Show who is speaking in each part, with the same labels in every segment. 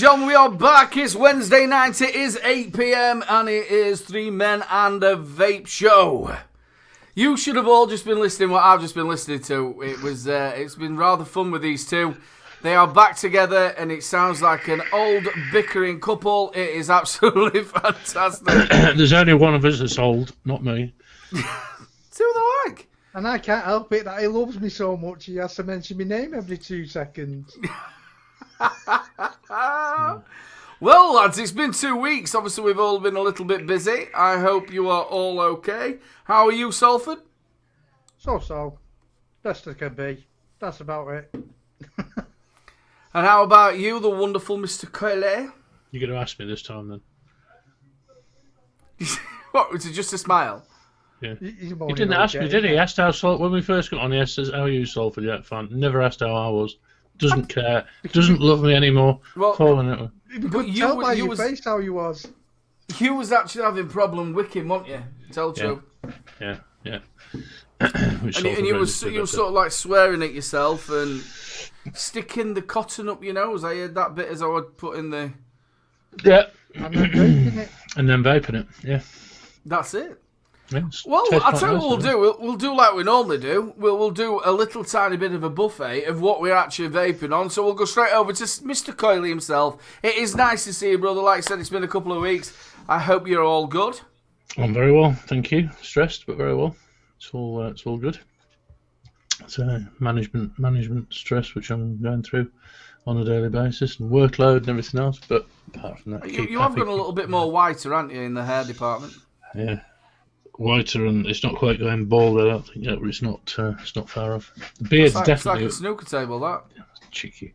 Speaker 1: gentlemen, we are back. It's Wednesday night. It is 8 p.m. and it is Three Men and a Vape Show. You should have all just been listening to what I've just been listening to. It's been rather fun with these two. They are back together and it sounds like an old bickering couple. It is absolutely fantastic.
Speaker 2: There's only one of us that's old, not me.
Speaker 1: See what they're like.
Speaker 3: And I can't help it that he loves me so much he has to mention my name every 2 seconds.
Speaker 1: Well, lads, it's been 2 weeks. Obviously, we've all been a little bit busy. I hope you are all okay. How are you, Salford?
Speaker 3: So. Best I can be. That's about it.
Speaker 1: And how about you, the wonderful Mr. Coyle?
Speaker 2: You're going to ask me this time, then.
Speaker 1: What, was it just a smile?
Speaker 2: Yeah. He didn't ask me, did he? He asked how Salford... When we first got on, he asked us, how are you, Salford? Yeah, fine. Never asked how I was. Doesn't care. Doesn't love me anymore.
Speaker 1: Well,
Speaker 3: but you tell by your face how you was.
Speaker 1: You was actually having problem wicking, weren't you? Tell the truth.
Speaker 2: Yeah.
Speaker 1: and you were sort of like swearing at yourself and sticking the cotton up your nose. I heard that bit as I would put in the...
Speaker 2: Yeah.
Speaker 3: And then vaping it.
Speaker 2: And then vaping it, yeah.
Speaker 1: That's it.
Speaker 2: Yes.
Speaker 1: Well, I'll tell you what we'll do. We'll do like we normally do. We'll do a little tiny bit of a buffet of what we're actually vaping on. So we'll go straight over to Mr. Coyley himself. It is nice to see you, brother. Like I said, it's been a couple of weeks. I hope you're all good.
Speaker 2: I'm very well, thank you. Stressed, but very well. It's all good. It's management stress, which I'm going through on a daily basis, and workload and everything else. But apart from that,
Speaker 1: you have gone a little bit more whiter, haven't you, in the hair department?
Speaker 2: Yeah. Whiter, and it's not quite going bald, I don't think yet, but it's not far off. The beard's definitely...
Speaker 1: It's like a snooker table, that.
Speaker 2: Cheeky.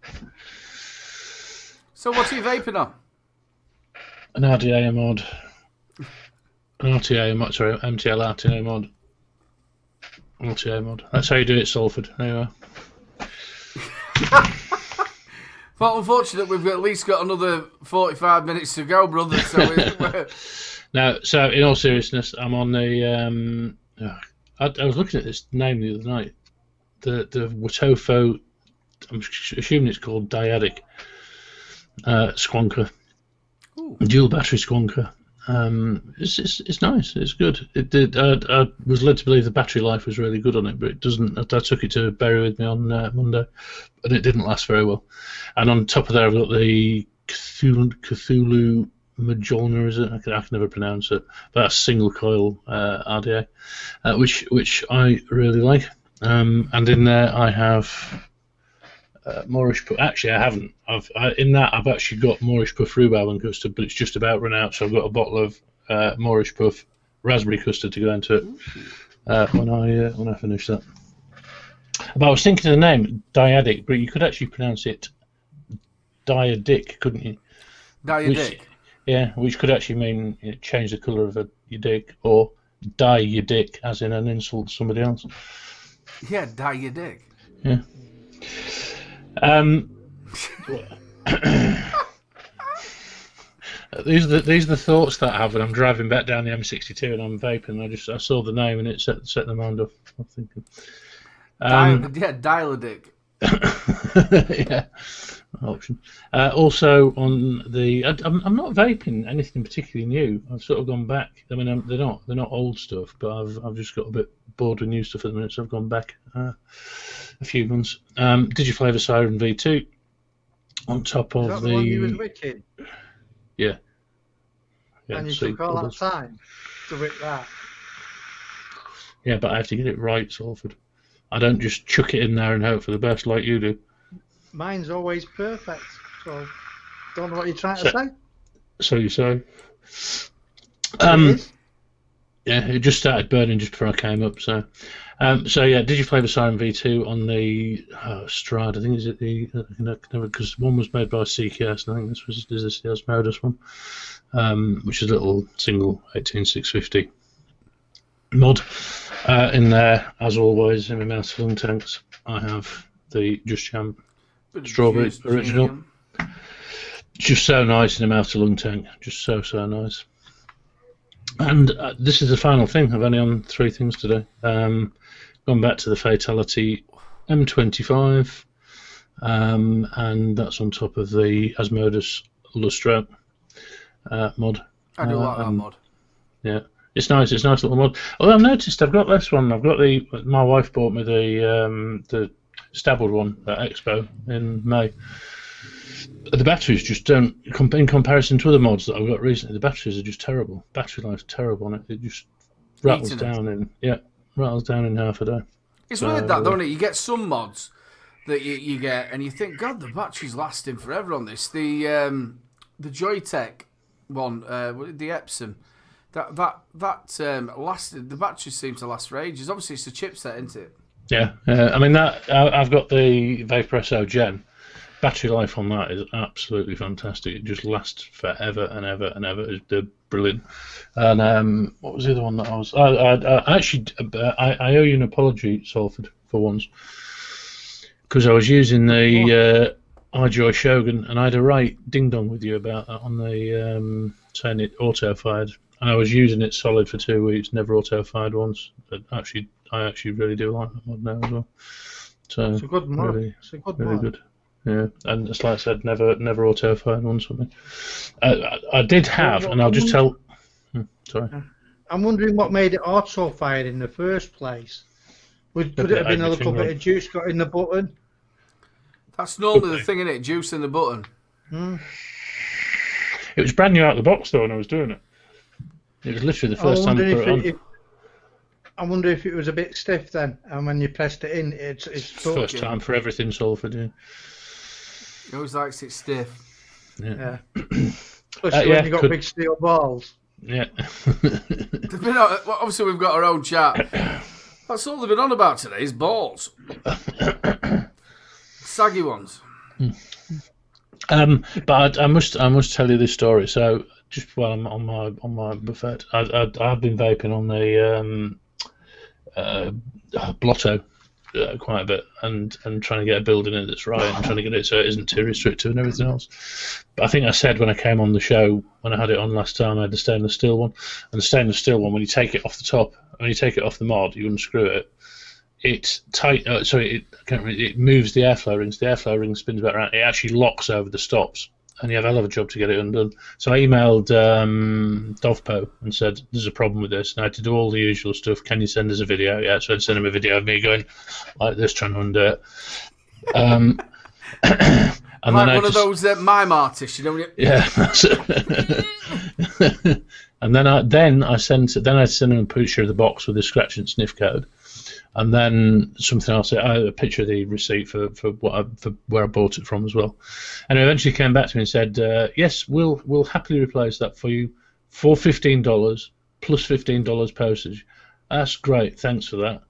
Speaker 1: So what are you vaping on?
Speaker 2: An RDA mod. An RTA mod, sorry, MTL RTA mod. RTA mod. That's how you do it, Salford. There you are.
Speaker 1: Well, unfortunately, we've at least got another 45 minutes to go, brother, so...
Speaker 2: Now, so in all seriousness, I'm on the. I was looking at this name the other night. The Watofo. I'm assuming it's called Dyadic Squonker.
Speaker 1: Ooh.
Speaker 2: Dual battery Squonker. It's nice. It's good. I was led to believe the battery life was really good on it, but it doesn't. I took it to bury with me on Monday, and it didn't last very well. And on top of that, I've got the Cthulhu Majolna, is it? I can never pronounce it. But that's single coil RDA, which I really like. And in there I have Moorish Puff. Actually, I haven't. I've actually got Moorish Puff rhubarb and custard, but it's just about run out. So I've got a bottle of Moorish Puff raspberry custard to go into it when I finish that. But I was thinking of the name Dyadic, but you could actually pronounce it Dyadic, couldn't you?
Speaker 1: Dyadic.
Speaker 2: Yeah, which could actually mean change the colour of your dick, or dye your dick, as in an insult to somebody else.
Speaker 1: Yeah, dye your dick.
Speaker 2: Yeah. These are the thoughts that I have when I'm driving back down the M62 and I'm vaping. I saw the name and it set the mind off. I'm thinking.
Speaker 1: Dial a dick.
Speaker 2: Yeah. Option. Also on the, I'm not vaping anything particularly new. I've sort of gone back. I mean, they're not old stuff, but I've just got a bit bored with new stuff at the minute, so I've gone back a few months. Digiflavor Siren V2 on top of
Speaker 3: Is that the one you was wicking?
Speaker 2: Yeah.
Speaker 3: And you took all that time to wick that.
Speaker 2: Yeah, but I have to get it right, Salford. I don't just chuck it in there and hope for the best like you do.
Speaker 3: Mine's always perfect, so don't know what you're trying to say.
Speaker 2: So you say. Yeah, it just started burning just before I came up. So yeah, Digiflavor Siren V2 on the Stride. I think is it the because one was made by CKS, and I think this was the Asmodus one, which is a little single 18650 mod. In there, as always, in my mouse lung tanks, I have the Just Jam Strawberry Original. Just so nice in a mouth to lung tank. Just so nice. And this is the final thing. I've only on 3 things today. Gone back to the Fatality M25, and that's on top of the Asmodus Lustro mod.
Speaker 1: I do like that mod.
Speaker 2: Yeah, it's nice. It's a nice little mod. Although I've noticed I've got this one. I've got my wife bought me the Stabbled one at Expo in May. The batteries just don't, in comparison to other mods that I've got recently, the batteries are just terrible. Battery life's terrible on it. It just rattles down in half a day.
Speaker 1: It's weird that, don't it? You get some mods that you get, and you think, God, the battery's lasting forever on this. The Joytech one, the Epson, that lasted. The batteries seem to last for ages. Obviously, it's a chipset, isn't it?
Speaker 2: Yeah, I mean I've got the Vaporesso Gen. Battery life on that is absolutely fantastic. It just lasts forever and ever and ever. They're brilliant. And what was the other one that I was? I owe you an apology, Salford, for once, because I was using the iJoy Shogun, and I had a right ding dong with you about that on the saying it auto fired. And I was using it solid for 2 weeks, never auto fired once. But I actually really do like that mod now as well. So
Speaker 3: it's a good mod. It's a good
Speaker 2: really
Speaker 3: mod.
Speaker 2: Good. Yeah, and it's like I said, never auto fired once for me. I did have, and I'll just tell. Sorry.
Speaker 3: I'm wondering what made it auto fired in the first place. Could it have been a little bit of juice got in the button?
Speaker 1: That's normally the thing, isn't it? Juice in the button.
Speaker 2: It was brand new out of the box though when I was doing it. It was literally the first time I put it on.
Speaker 3: I wonder if it was a bit stiff then, and when you pressed it in, it's
Speaker 2: first time for everything Salford. Yeah.
Speaker 1: He always likes it stiff.
Speaker 3: Yeah. Especially when you got big steel balls.
Speaker 2: Yeah.
Speaker 1: Obviously, we've got our own chat. That's all they've been on about today is balls. Saggy ones.
Speaker 2: But I must tell you this story. So just while I'm on my buffet, I've been vaping on the Blotto quite a bit, and trying to get a build in it that's right, and trying to get it so it isn't too restrictive and everything else. But I think I said when I came on the show, when I had it on last time, I had the stainless steel one, and the stainless steel one, when you take it off the top, when you take it off the mod, you unscrew it, it's tight. It moves the airflow rings. The airflow ring spins back around. It actually locks over the stops, and you have a hell of a job to get it undone. So I emailed Dovpo and said, "There's a problem with this," and I had to do all the usual stuff. Can you send us a video? Yeah, so I'd send him a video of me going like this, trying to undo it. And
Speaker 1: like then one of those mime artists, you know.
Speaker 2: Yeah. And then I sent him a picture of the box with the scratch and sniff code. And then something else, a picture of the receipt for where I bought it from as well. And it eventually came back to me and said, yes, we'll happily replace that for you for $15 plus $15 postage. That's great, thanks for that.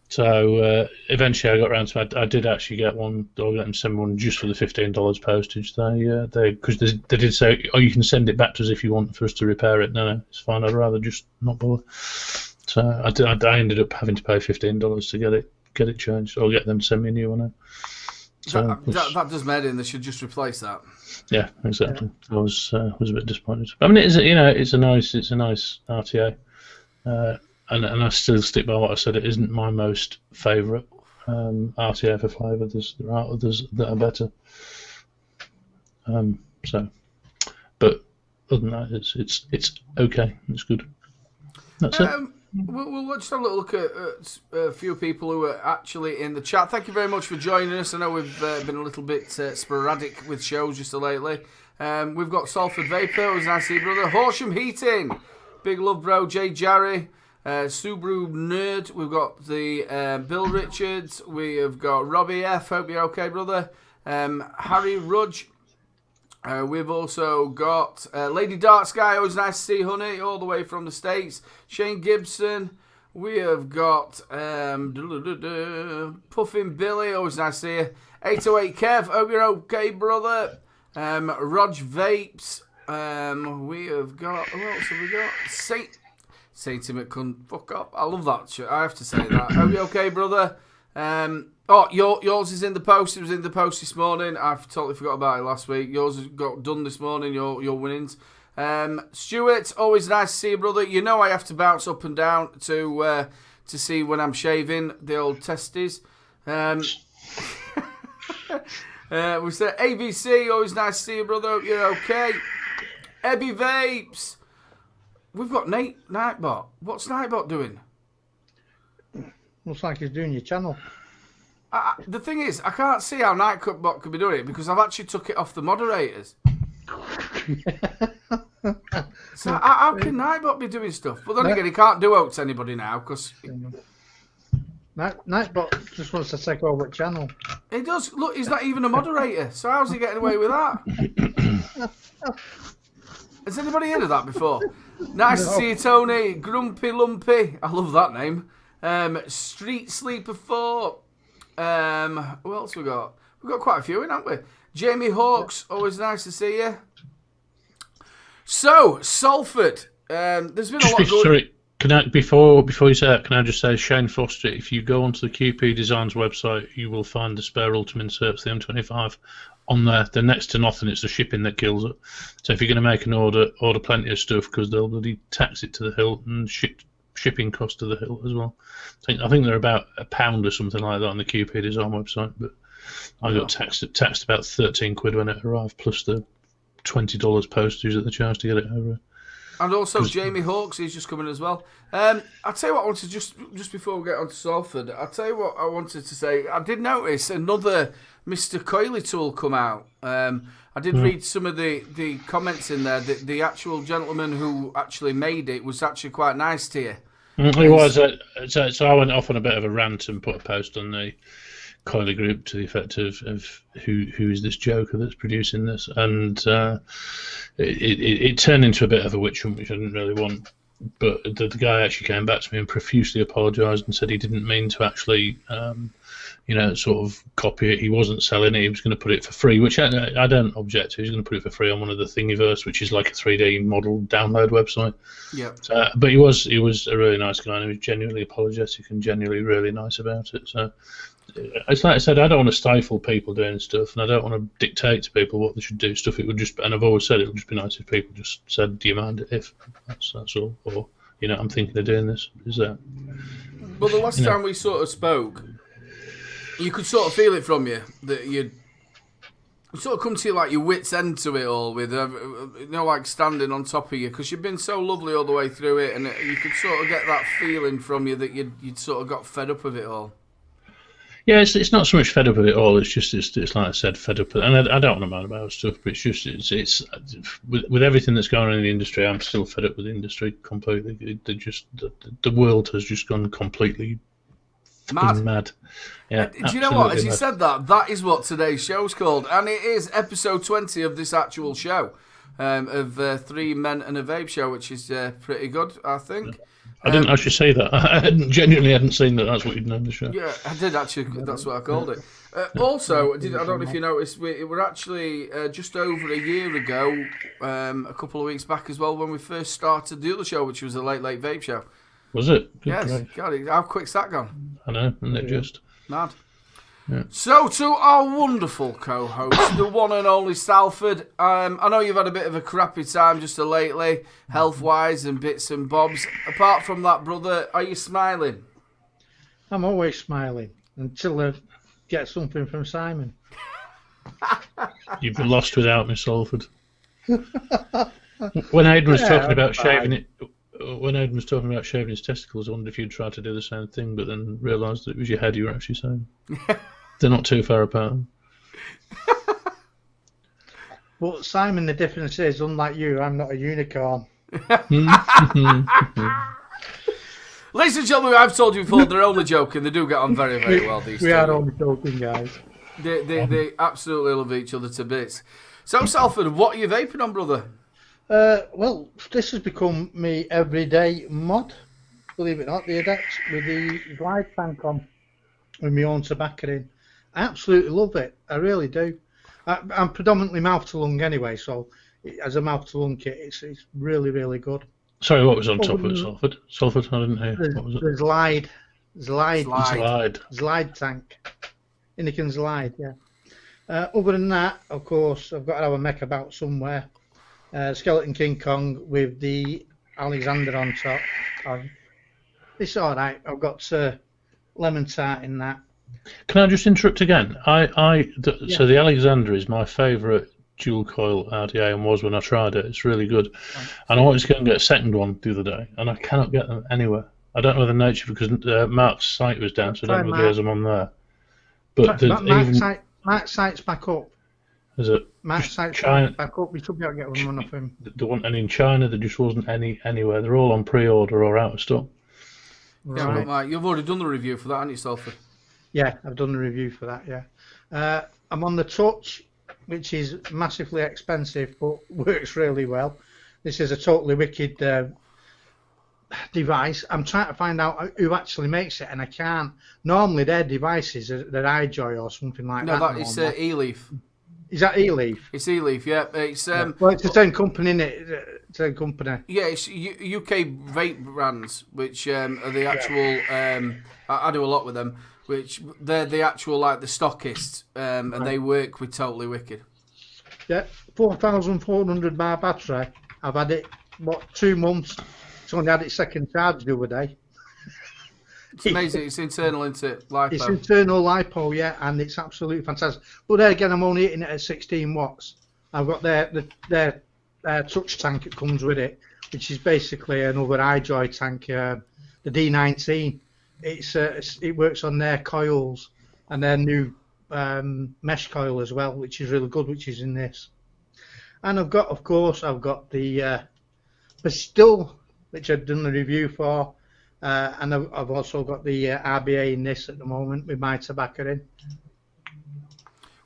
Speaker 2: So eventually I got around to it. I did actually get one, or let them send me one just for the $15 postage. Because they did say, oh, you can send it back to us if you want for us to repair it. No, it's fine. I'd rather just not bother. So I ended up having to pay $15 to get it changed, or get them to send me a new one out. So
Speaker 1: that does mean they should just replace that.
Speaker 2: Yeah, exactly. Yeah. I was a bit disappointed. I mean, it's a nice RTA, and I still stick by what I said. It isn't my most favourite RTA for flavour. There are others that are better. But other than that, it's okay. It's good. That's it.
Speaker 1: We'll just have a little look at a few people who are actually in the chat. Thank you very much for joining us. I know we've been a little bit sporadic with shows just lately. We've got Salford Vapor, who's nice to see, brother. Horsham Heating, big love, bro. Jay Jarry, Subaru Nerd. We've got the Bill Richards. We have got Robbie F. Hope you're okay, brother. Harry Rudge. We've also got Lady Dark Sky, always nice to see, honey, all the way from the States. Shane Gibson. We have got Puffin Billy, always nice to see you. 808 Kev, hope you're okay, brother. Rog Vapes. We have got, who else have we got? Saint Timothy, fuck up. I love that shit. I have to say that. Hope you're okay, brother. Yours is in the post. It was in the post this morning. I've totally forgot about it last week. Yours has got done this morning, your winnings. Stuart, always nice to see you, brother. You know I have to bounce up and down to see when I'm shaving the old testes. We said ABC, always nice to see you, brother. Hope you're okay. Ebby Vapes. We've got Nightbot. What's Nightbot doing?
Speaker 3: Looks like he's doing your channel.
Speaker 1: The thing is, I can't see how Nightbot could be doing it because I've actually took it off the moderators. So how can Nightbot be doing stuff? But then again, he can't do out to anybody now because
Speaker 3: Nightbot just wants to take over the channel.
Speaker 1: he does. Look, he's not even a moderator. So how's he getting away with that? Has anybody heard of that before? Nice to see you, Tony. Grumpy Lumpy. I love that name. Street Sleeper 4. Who else we got? We've got quite a few in, haven't we? Jamie Hawks. Always nice to see you. So, Salford. There's been a lot going...
Speaker 2: Sorry, can I, before you say that, can I just say, Shane Foster, if you go onto the QP Designs website, you will find the spare Ultimate inserts, the M25, on there. They're next to nothing. It's the shipping that kills it. So if you're going to make an order plenty of stuff because they'll bloody tax it to the hilt and shipping cost to the hilt as well. I think they're about £1 or something like that on the QP Design website, but I got taxed about 13 quid when it arrived, plus the $20 postage that they charge to get it over.
Speaker 1: And also Jamie Hawks, he's just coming as well. I'll tell you what I wanted just before we get on to Salford, I'll tell you what I wanted to say. I did notice another Mr. Coily tool come out. I did read some of the comments in there. The actual gentleman who actually made it was actually quite nice to you.
Speaker 2: It was. So I went off on a bit of a rant and put a post on the Coily group to the effect of who is this joker that's producing this, and it turned into a bit of a witch hunt, which I didn't really want. But the guy actually came back to me and profusely apologised and said he didn't mean to actually, sort of copy it. He wasn't selling it. He was going to put it for free, which I don't object to. He's going to put it for free on one of the Thingiverse, which is like a 3D model download website. Yeah. But he was a really nice guy, and he was genuinely apologetic and genuinely really nice about it. So it's like I said, I don't want to stifle people doing stuff, and I don't want to dictate to people what they should do stuff. It would just, and I've always said it would just be nice if people just said, "Do you mind if?" That's all. Or I'm thinking of doing this. Is that?
Speaker 1: Well, the last time we sort of spoke, you could sort of feel it from you that you'd sort of come to like your wits' end to it all with, like standing on top of you, because you've been so lovely all the way through it, and you could sort of get that feeling from you that you'd sort of got fed up of it all.
Speaker 2: Yeah, it's not so much fed up with it all. It's just it's like I said, fed up. And I don't want to moan about stuff, but it's with everything that's going on in the industry. I'm still fed up with the industry completely. The world has just gone completely mad. Yeah.
Speaker 1: Do you know what? As you said that is what today's show's called, and it is episode 20 of this actual show of 3 Men and a Vape Show, which is pretty good, I think. Yeah.
Speaker 2: I didn't actually say that. I genuinely hadn't seen that. That's what you'd named the show.
Speaker 1: Yeah, I did actually. That's what I called it. Also, I don't know if you noticed, we were actually just over a year ago, a couple of weeks back as well, when we first started the other show, which was a Late Vape Show.
Speaker 2: Was it? Good
Speaker 1: yes.
Speaker 2: Great.
Speaker 1: God, how quick's that gone?
Speaker 2: I know, isn't it just?
Speaker 1: Mad.
Speaker 2: Yeah.
Speaker 1: So, to our wonderful co-host, the one and only Salford. I know you've had a bit of a crappy time just lately, health-wise and bits and bobs. Apart from that, brother, are you smiling?
Speaker 3: I'm always smiling until I get something from Simon.
Speaker 2: You've been lost without me, Salford. When Aidan was talking about shaving it, when Aidan was talking about shaving his testicles, I wondered if you'd try to do the same thing, but then realised that it was your head you were actually saying. They're not too far apart.
Speaker 3: But Simon, the difference is, unlike you, I'm not a unicorn.
Speaker 1: Ladies and gentlemen, I've told you before, they're only joking. They do get on very, very well these days.
Speaker 3: We are only joking, guys.
Speaker 1: They absolutely love each other to bits. So, Salford, what are you vaping on, brother?
Speaker 3: Well, this has become me everyday mod, believe it or not, the Adept with the glide tank on with my own tobacco in. I absolutely love it, I really do. I'm predominantly mouth to lung anyway, so as a mouth to lung kit, it's really, really good.
Speaker 2: Sorry, what was on top of it, Salford? Salford, I didn't hear. What was it?
Speaker 3: The Glide tank. Innikin Glide, yeah. Other than that, of course, I've got to have a mech about somewhere. Skeleton King Kong with the Alexander on top. It's alright. I've got lemon tart in that.
Speaker 2: Can I just interrupt again? So the Alexander is my favourite dual coil RDA and was when I tried it. It's really good. And I wanted to go and get a second one the other day, and I cannot get them anywhere. I don't know whether nature because Mark's site was down, so I don't know whether he has them on there. But
Speaker 3: Mark's site's back up.
Speaker 2: Is it?
Speaker 3: Mark's site's back up. We should be able to get one off him.
Speaker 2: There weren't any in China. There just wasn't any anywhere. They're all on pre-order or out of stock.
Speaker 1: Right. Yeah, Mike, you've already done the review for that, haven't you, Salford?
Speaker 3: Yeah, I've done the review for that. Yeah, I'm on the Touch, which is massively expensive but works really well. This is a totally wicked device. I'm trying to find out who actually makes it, and I can't. Normally, their devices are iJoy or something like that.
Speaker 1: No, it's eLeaf.
Speaker 3: Is that eLeaf?
Speaker 1: It's eLeaf, yeah. It's
Speaker 3: well, it's the same company, isn't it? Same company.
Speaker 1: Yeah, it's UK Vape brands, which are the actual. I do a lot with them. Which they're the actual the stockists, and they work with Totally Wicked.
Speaker 3: Yeah, 4,400 mAh battery. I've had it 2 months. It's only had its second charge the other day.
Speaker 1: It's amazing. It's internal, isn't it? LiPo.
Speaker 3: It's internal LiPo, yeah, and it's absolutely fantastic. But there again, I'm only hitting it at 16 watts. I've got their touch tank that comes with it, which is basically another iJoy tank, the D19. It works on their coils and their new mesh coil as well, which is really good, which is in this. And I've got the Pistol, which I've done the review for, and I've also got the RBA in this at the moment with my tobacco in.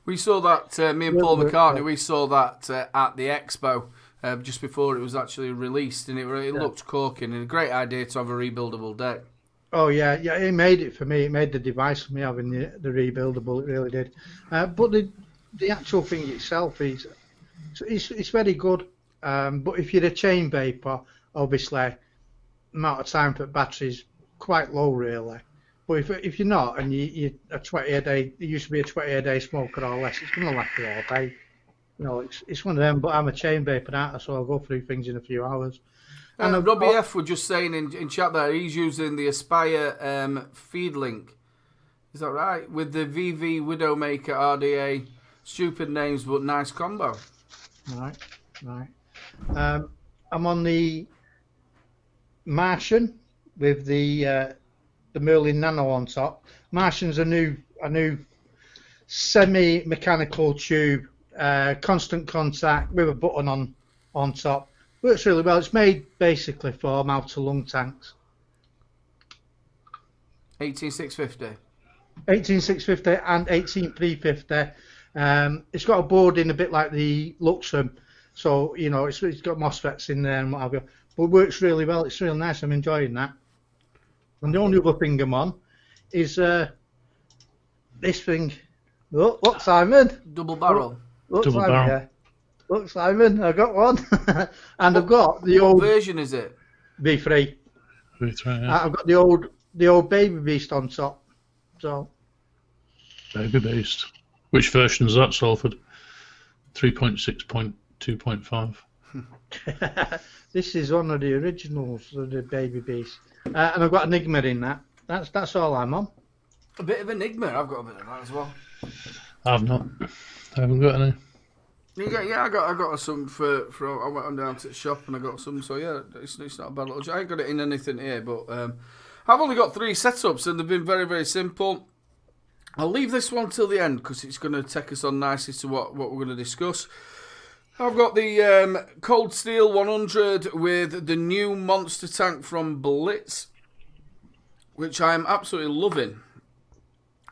Speaker 1: We saw that, me and Paul McCartney, we saw that at the expo just before it was actually released, and it looked corking, and a great idea to have a rebuildable deck. Oh
Speaker 3: yeah, it made it for me. It made the device for me having the rebuildable. It really did. But the actual thing itself is it's very good. But if you're a chain vapor, obviously, amount of time for batteries quite low really. But if you're not and you're a 20 a day, it used to be a 20 a day smoker or less, it's going to last you all day. You know, it's one of them. But I'm a chain vapor, aren't I? So I'll go through things in a few hours.
Speaker 1: And Robbie F was just saying in chat there he's using the Aspire feed link. Is that right? With the VV Widowmaker RDA, stupid names but nice combo.
Speaker 3: Right. I'm on the Martian with the Merlin Nano on top. Martian's a new semi-mechanical tube, constant contact with a button on top. Works really well. It's made basically for mouth to lung tanks.
Speaker 1: 18650.
Speaker 3: 18650 and 18350. It's got a board in a bit like the Luxem, so you know it's got MOSFETs in there and what have you. But it works really well. It's really nice. I'm enjoying that. And the only other thing I'm on is this thing. Look, Simon.
Speaker 1: Double barrel.
Speaker 3: Look, Simon, barrel. Yeah. Look, Simon, I got one, and I've got the old.
Speaker 1: What version is it?
Speaker 3: V3.
Speaker 2: V3. Yeah.
Speaker 3: I've got the old Baby Beast on top. So.
Speaker 2: Baby Beast. Which version is that, Salford? 3.6.2.5.
Speaker 3: This is one of the originals of the Baby Beast, and I've got Enigma in that. That's all I'm on.
Speaker 1: A bit of Enigma. I've got a bit of that as well.
Speaker 2: I've not. I haven't got any.
Speaker 1: Yeah, I got some for. I went on down to the shop and I got some. So yeah, it's not a bad little. I ain't got it in anything here, but I've only got 3 setups and they've been very, very simple. I'll leave this one till the end because it's going to take us on nicely to what we're going to discuss. I've got the Cold Steel 100 with the new monster tank from Blitz, which I'm absolutely loving.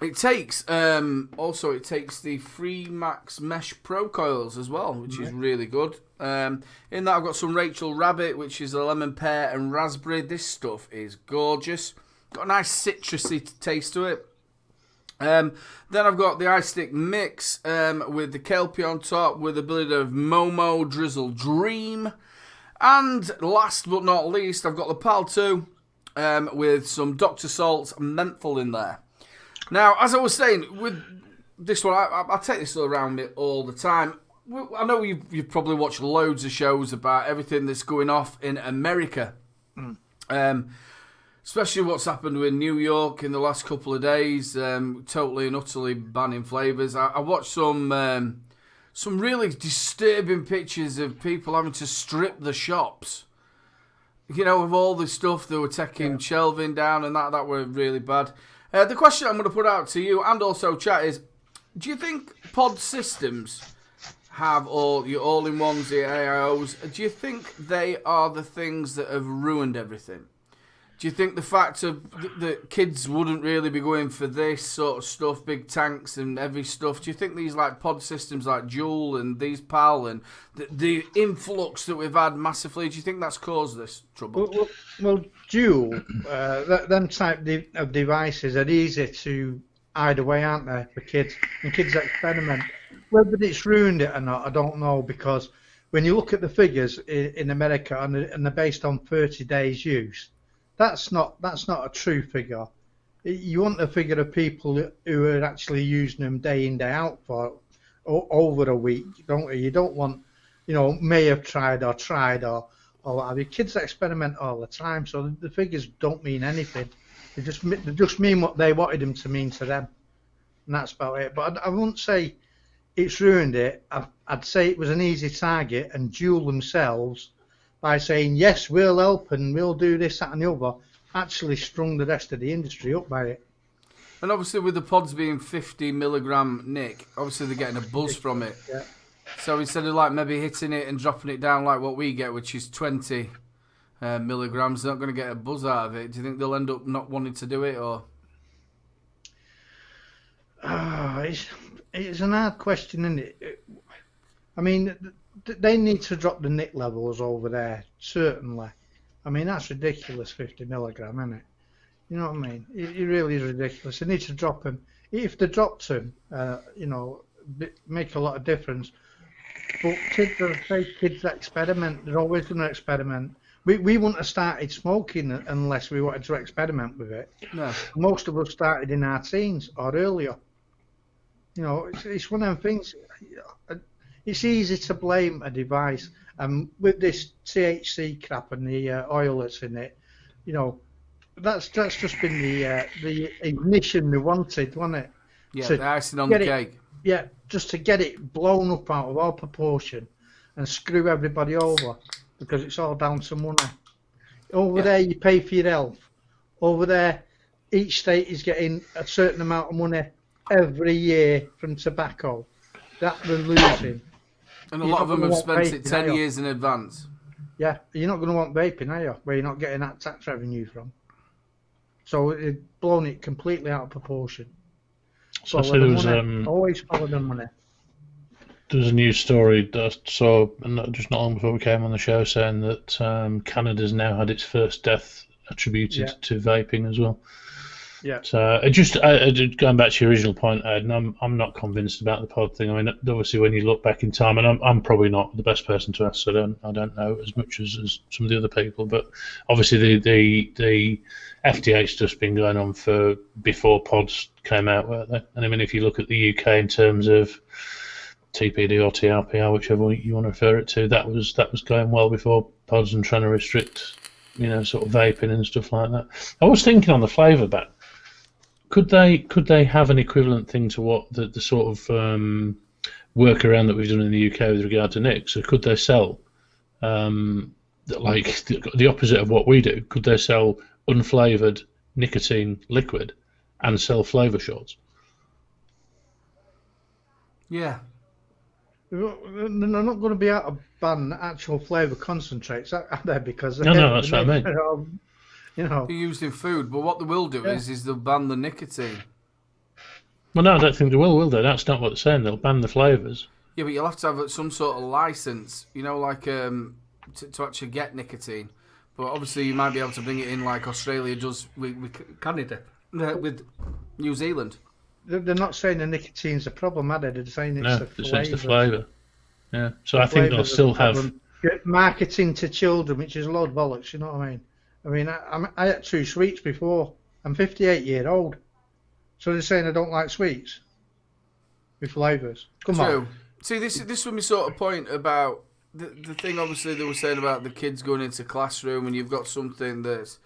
Speaker 1: It takes the Freemax Mesh Pro coils as well, which is really good. In that I've got some Rachel Rabbit, which is a lemon pear and raspberry. This stuff is gorgeous. Got a nice citrusy taste to it. Then I've got the iStick Mix with the Kelpie on top with a bit of Momo Drizzle Dream. And last but not least, I've got the PAL 2 with some Dr. Salt's menthol in there. Now, as I was saying, with this one, I take this around me all the time. I know you've probably watched loads of shows about everything that's going off in America. Especially what's happened with New York in the last couple of days, totally and utterly banning flavours. I watched some really disturbing pictures of people having to strip the shops. You know, with all the stuff they were taking shelving down and that were really bad. The question I'm going to put out to you and also chat is, do you think pod systems have all your all-in-ones, the AIOs, do you think they are the things that have ruined everything? Do you think the fact of that kids wouldn't really be going for this sort of stuff, big tanks and heavy stuff? Do you think these like pod systems like Joule and these PAL and the influx that we've had massively, do you think that's caused this trouble?
Speaker 3: Well Joule, them type of devices are easy to hide away, aren't they, for kids? And kids experiment. Whether it's ruined it or not, I don't know, because when you look at the figures in America and they're based on 30 days use, that's not a true figure. You want a figure of people who are actually using them day in, day out for over a week, don't you? You don't want, may have tried or what have you. Kids experiment all the time, so the figures don't mean anything. They just mean what they wanted them to mean to them, and that's about it. But I wouldn't say it's ruined it. I'd say it was an easy target, and Joule themselves, by saying, yes, we'll help and we'll do this, that and the other, actually strung the rest of the industry up by it.
Speaker 1: And obviously with the pods being 50 milligram nick, obviously they're getting a buzz from it.
Speaker 3: Yeah.
Speaker 1: So instead of like maybe hitting it and dropping it down like what we get, which is 20 milligrams, they're not going to get a buzz out of it. Do you think they'll end up not wanting to do it, or?
Speaker 3: It's an hard question, isn't it? I mean, they need to drop the nick levels over there, certainly. I mean, that's ridiculous, 50 milligram, isn't it? You know what I mean? It really is ridiculous. They need to drop them. If they dropped them, make a lot of difference. But kids experiment. They're always going to experiment. We wouldn't have started smoking unless we wanted to experiment with it.
Speaker 1: No.
Speaker 3: Most of us started in our teens or earlier. It's one of them things. It's easy to blame a device, and with this THC crap and the oil that's in it, that's just been the ignition they wanted, wasn't it?
Speaker 1: Yeah, the icing on the cake.
Speaker 3: Yeah, just to get it blown up out of all proportion and screw everybody over, because it's all down to money. Over there, you pay for your health. Over there, each state is getting a certain amount of money every year from tobacco. That they're losing.
Speaker 1: And a lot of them have spent it 10 years in advance.
Speaker 3: Yeah, you're not going to want vaping, are you? Where you're not getting that tax revenue from. So it's blown it completely out of proportion.
Speaker 2: So I see there was
Speaker 3: always follow the money.
Speaker 2: There was a news story that I saw just not long before we came on the show saying that Canada's now had its first death attributed to vaping as well.
Speaker 3: Yeah.
Speaker 2: So going back to your original point, Ed, and I'm not convinced about the pod thing. I mean, obviously, when you look back in time, and I'm probably not the best person to ask, so I don't know as much as some of the other people. But obviously, the FDA stuff's been going on for before pods came out, weren't they? And I mean, if you look at the UK in terms of TPD or TRPR, whichever you want to refer it to, that was going well before pods and trying to restrict, sort of vaping and stuff like that. I was thinking on the flavour ban. Could they have an equivalent thing to what the sort of workaround that we've done in the UK with regard to Nick? So could they sell like the opposite of what we do? Could they sell unflavoured nicotine liquid and sell flavour shots?
Speaker 1: Yeah.
Speaker 3: They're not going to be able to ban actual flavour concentrates, are they? Because
Speaker 2: no, that's what I mean.
Speaker 1: They're used in food, but what they will do is they'll ban the nicotine.
Speaker 2: Well, no, I don't think they will they? That's not what they're saying. They'll ban the flavours.
Speaker 1: Yeah, but you'll have to have some sort of license, like to actually get nicotine. But obviously, you might be able to bring it in like Australia does with Canada, with New Zealand.
Speaker 3: They're not saying the nicotine's a problem, are they? They're saying it's
Speaker 2: the flavour. Yeah, so I think they'll still have
Speaker 3: marketing to children, which is a load of bollocks. You know what I mean? I mean, I had 2 sweets before. I'm 58 years old, so they're saying I don't like sweets with flavours. Come on.
Speaker 1: See, this was my sort of point about the thing. Obviously, they were saying about the kids going into classroom, and you've got something that's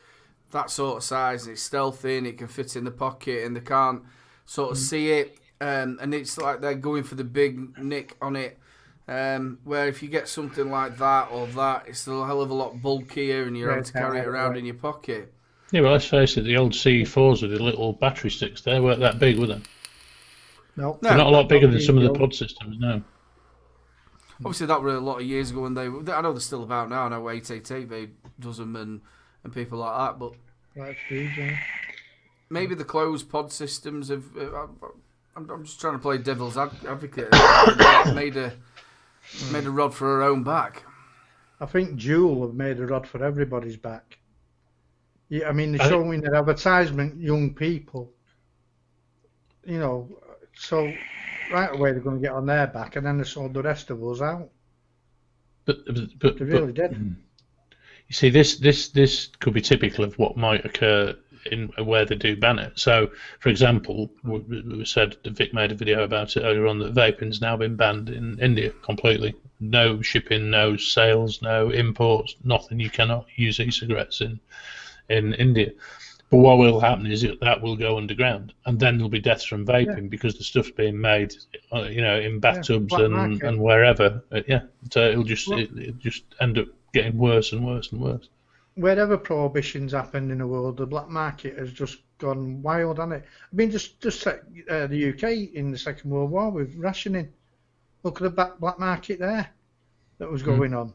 Speaker 1: that sort of size. It's stealthy and it can fit in the pocket, and they can't sort of see it. And it's like they're going for the big nick on it. Where if you get something like that or that, it's a hell of a lot bulkier, and you're having to carry it around in your pocket.
Speaker 2: Yeah, well, let's face it, the old C4s with the little battery sticks, they weren't that big, were they?
Speaker 3: No.
Speaker 2: They're not a lot bigger than some of the pod systems, no.
Speaker 1: Obviously, that was a lot of years ago, and I know they're still about now. I know ATT does them and people like that, but
Speaker 3: That's huge, yeah.
Speaker 1: maybe the closed pod systems have. I'm just trying to play devil's advocate. made a rod for her own back.
Speaker 3: I think Juul have made a rod for everybody's back. Yeah, I mean, they're showing their advertisement, young people. You know, so right away they're going to get on their back, and then they sold the rest of us out.
Speaker 2: But
Speaker 3: They really did.
Speaker 2: You see, this could be typical of what might occur in where they do ban it. So, for example, we said Vic made a video about it earlier on that vaping's now been banned in India completely. No shipping, no sales, no imports, nothing. You cannot use e-cigarettes in India. But what will happen is that will go underground, and then there'll be deaths from vaping because the stuff's being made, in bathtubs and wherever. So it'll just end up getting worse and worse and worse.
Speaker 3: Wherever prohibition's happened in the world, the black market has just gone wild, hasn't it? I mean, just take the UK in the Second World War with rationing. Look at the black market there that was going on.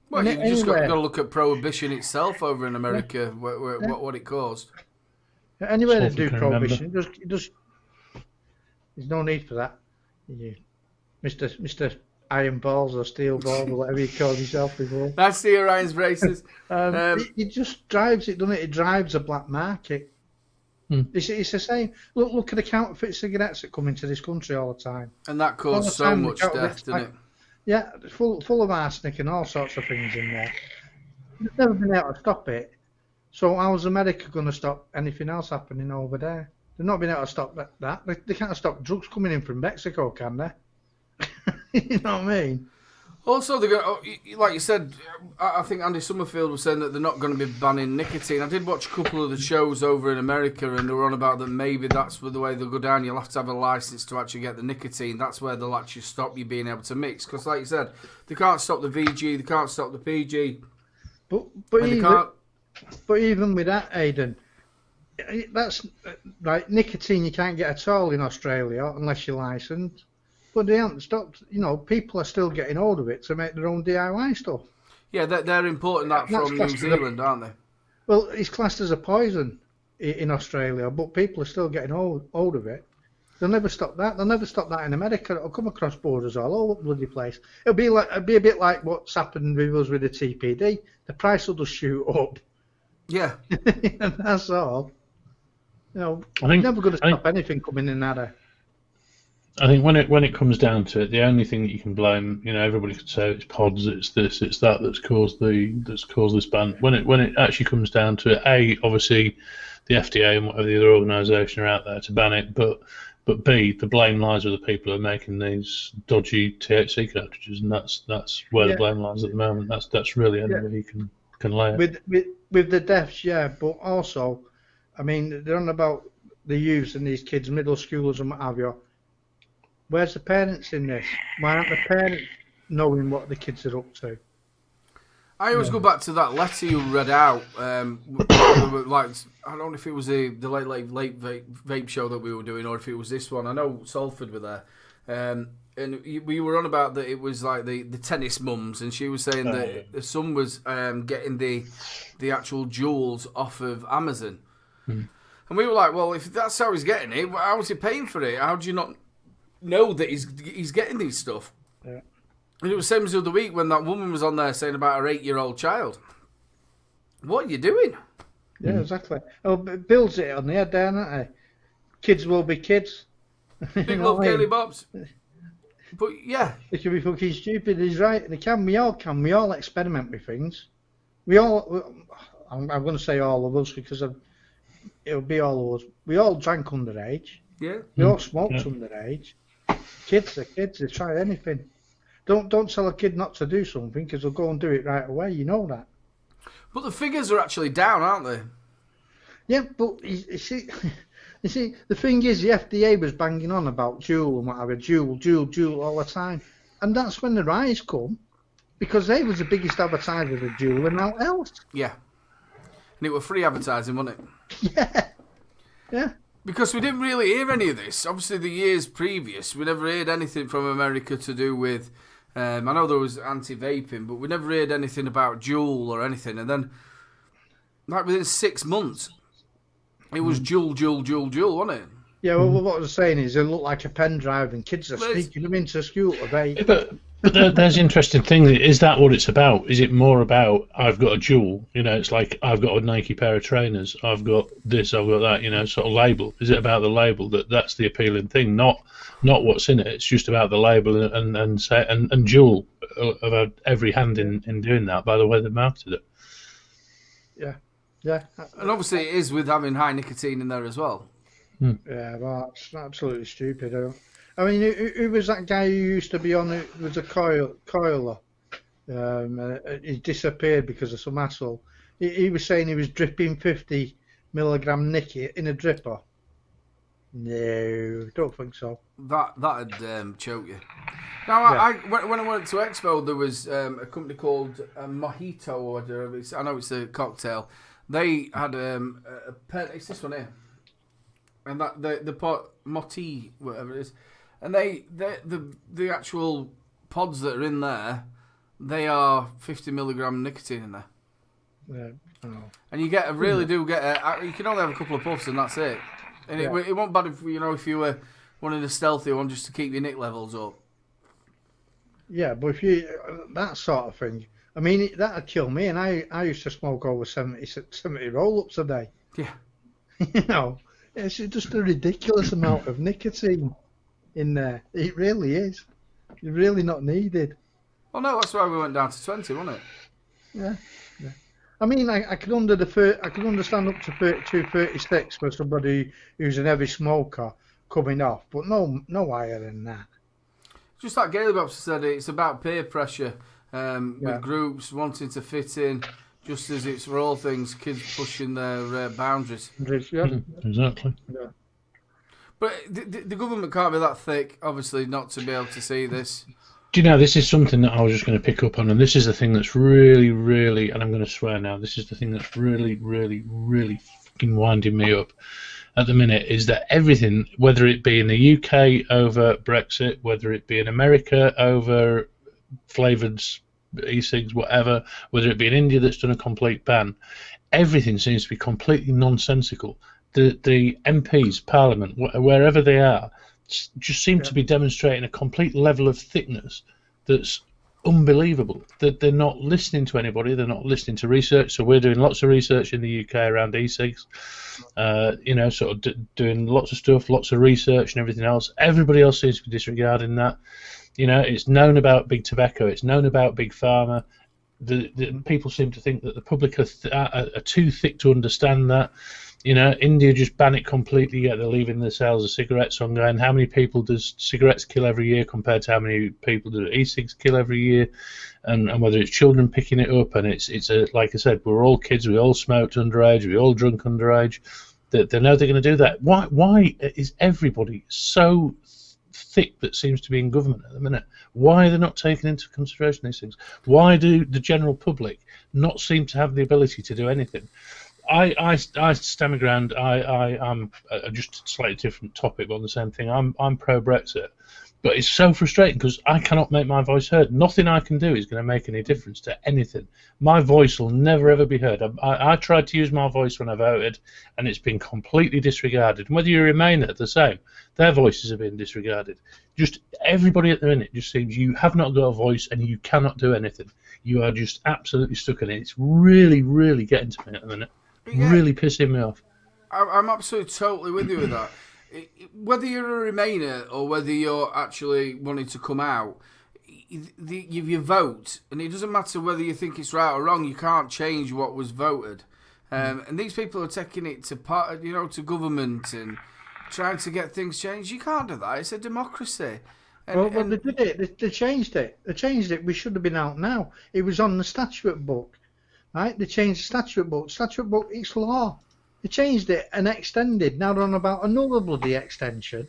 Speaker 1: Well, you've just got to look at prohibition itself over in America, what it caused.
Speaker 3: Anywhere they do prohibition, there's no need for that. Mr. Iron Balls or Steel Balls or whatever you called yourself before.
Speaker 1: That's the Orion's braces.
Speaker 3: It just drives it, doesn't it? It drives a black market. It's the same. Look at the counterfeit cigarettes that come into this country all the time.
Speaker 1: And that caused so much death, didn't it?
Speaker 3: Yeah, full of arsenic and all sorts of things in there. They've never been able to stop it. So how's America going to stop anything else happening over there? They've not been able to stop that. They can't stop drugs coming in from Mexico, can they? You know what I mean?
Speaker 1: Also, they're going like you said, I think Andy Summerfield was saying that they're not going to be banning nicotine. I did watch a couple of the shows over in America, and they were on about that maybe that's the way they'll go down. You'll have to have a license to actually get the nicotine. That's where they'll actually stop you being able to mix. Because, like you said, they can't stop the VG, they can't stop the PG.
Speaker 3: But even with that, Aidan, that's like nicotine you can't get at all in Australia unless you're licensed. But they haven't stopped. People are still getting hold of it to make their own DIY stuff.
Speaker 1: Yeah, they're importing that from New Zealand, aren't they?
Speaker 3: Well, it's classed as a poison in Australia, but people are still getting hold of it. They'll never stop that. They'll never stop that in America. It'll come across borders all over the bloody place. It'll be a bit like what's happened with us with the TPD. The price will just shoot up.
Speaker 1: Yeah.
Speaker 3: And that's all. You're never going to stop anything coming in out of.
Speaker 2: I think when it comes down to it, the only thing that you can blame, everybody could say it's pods, it's this, it's that that's caused this ban. When it actually comes down to it, obviously the FDA and whatever the other organisation are out there to ban it, but B, the blame lies with the people who are making these dodgy THC cartridges, and that's where the blame lies at the moment. That's really anywhere you can lay it.
Speaker 3: With the deaths, but also, I mean, they're on about the youths and these kids, middle schoolers and what have you. Where's the parents in this? Why aren't the parents knowing what the kids are up to?
Speaker 1: I always go back to that letter you read out. Like, I don't know if it was the late vape show that we were doing, or if it was this one. I know Salford were there, and we were on about that. It was like the tennis mums, and she was saying that the son was getting the actual jewels off of Amazon, and we were like, well, if that's how he's getting it, how is he paying for it? How do you not know that he's getting these stuff?
Speaker 3: Yeah.
Speaker 1: And it was the same as the other week when that woman was on there saying about her 8-year-old child. What are you doing?
Speaker 3: Yeah, exactly. Oh, it builds it on the head there, doesn't it? Kids will be kids.
Speaker 1: Big love, Gaily Bobs. But yeah.
Speaker 3: They can be fucking stupid, he's right. They can, we all can. We all experiment with things. I'm going to say all of us because it'll be all of us. We all drank underage.
Speaker 1: Yeah.
Speaker 3: We all smoked underage. Kids are kids, they try anything. Don't tell a kid not to do something because they'll go and do it right away, you know that.
Speaker 1: But the figures are actually down, aren't they?
Speaker 3: Yeah, but you see, you see, the thing is, the FDA was banging on about Juul and whatever, Juul all the time, and that's when the rise come because they was the biggest advertisers of Juul and now else.
Speaker 1: Yeah. And it were free advertising, wasn't it?
Speaker 3: Yeah, yeah.
Speaker 1: Because we didn't really hear any of this. Obviously, the years previous, we never heard anything from America to do with... I know there was anti-vaping, but we never heard anything about Juul or anything. And then, like within 6 months, it was Juul, wasn't it?
Speaker 3: Yeah, well, what I was saying is, they look like a pen drive, and kids are sneaking them into school to vape.
Speaker 2: But there's the interesting thing. Is that what it's about? Is it more about I've got a Juul? You know, it's like I've got a Nike pair of trainers. I've got this. I've got that. You know, sort of label. Is it about the label that's the appealing thing? Not what's in it. It's just about the label and Juul have had every hand in doing that by the way they marketed it.
Speaker 3: Yeah, yeah.
Speaker 1: And obviously, it is with having high nicotine in there as well.
Speaker 3: Yeah, well, that's absolutely stupid. I mean, who was that guy who used to be on it? Was a coiler. He disappeared because of some asshole. He was saying he was dripping 50 milligram Nicky in a dripper. No, don't think so.
Speaker 1: That'd choke you. Now,
Speaker 3: Yeah.
Speaker 1: when I went to Expo, there was a company called Mojito, or whatever. I know it's a cocktail. They had a pen. It's this one here, and that the pot Moti, whatever it is, and the actual pods that are in there, they are 50 milligram nicotine in there.
Speaker 3: Yeah, I know.
Speaker 1: And you get you can only have a couple of puffs and that's it. And
Speaker 3: Yeah.
Speaker 1: it won't bad if you were wanting a stealthy one just to keep your nick levels up.
Speaker 3: Yeah, but if you that sort of thing, I mean, that'd kill me. And I used to smoke over 70 roll-ups a day.
Speaker 1: Yeah.
Speaker 3: You know, it's just a ridiculous amount of nicotine in there. It really is. It's really not needed.
Speaker 1: Well, no, that's why we went down to 20, wasn't it?
Speaker 3: Yeah, yeah. I mean, I could understand up to 32, 36 for somebody who's an heavy smoker coming off, but no higher than that.
Speaker 1: Just like Gailey Bobster said, it's about peer pressure with groups wanting to fit in, just as it's for all things, kids pushing their boundaries.
Speaker 3: Yeah.
Speaker 2: Exactly.
Speaker 3: Yeah.
Speaker 1: But the government can't be that thick, obviously, not to be able to see this.
Speaker 2: Do you know, this is something that I was just going to pick up on, and this is the thing that's really, really, and I'm going to swear now, this is the thing that's really, really, really fucking winding me up at the minute, is that everything, whether it be in the UK over Brexit, whether it be in America over flavoured e-cigs, whatever, whether it be in India that's done a complete ban, everything seems to be completely nonsensical. The MPs, Parliament, wherever they are, just seem to be demonstrating a complete level of thickness that's unbelievable. That they're not listening to anybody, they're not listening to research. So we're doing lots of research in the UK around e-cigs, sort of doing lots of stuff, lots of research and everything else. Everybody else seems to be disregarding that. You know, it's known about big tobacco, it's known about big pharma. The people seem to think that the public are too thick to understand that. You know, India just ban it completely, yet they're leaving the sales of cigarettes on going. How many people does cigarettes kill every year compared to how many people do e-cigs kill every year? And whether it's children picking it up, and it's like I said, we're all kids, we all smoked underage, we all drunk underage. They know they're going to do that. Why is everybody so thick that seems to be in government at the minute? Why are they not taking into consideration these things? Why do the general public not seem to have the ability to do anything? I stand my ground. I'm just a slightly different topic, but on the same thing. I'm pro Brexit, but it's so frustrating because I cannot make my voice heard. Nothing I can do is going to make any difference to anything. My voice will never ever be heard. I tried to use my voice when I voted, and it's been completely disregarded. And whether you Remainer, the same. Their voices have been disregarded. Just everybody at the minute just seems you have not got a voice and you cannot do anything. You are just absolutely stuck in it. It's really, really getting to me at the minute.
Speaker 1: Yeah.
Speaker 2: Really pissing me off.
Speaker 1: I'm absolutely totally with you with that. Whether you're a Remainer or whether you're actually wanting to come out, you vote, and it doesn't matter whether you think it's right or wrong. You can't change what was voted, and these people are taking it to to government and trying to get things changed. You can't do that. It's a democracy.
Speaker 3: Well, they did it. They changed it. They changed it. We should have been out now. It was on the statute book. Right, they changed the statute book. Statute book, it's law. They changed it and extended. Now they're on about another bloody extension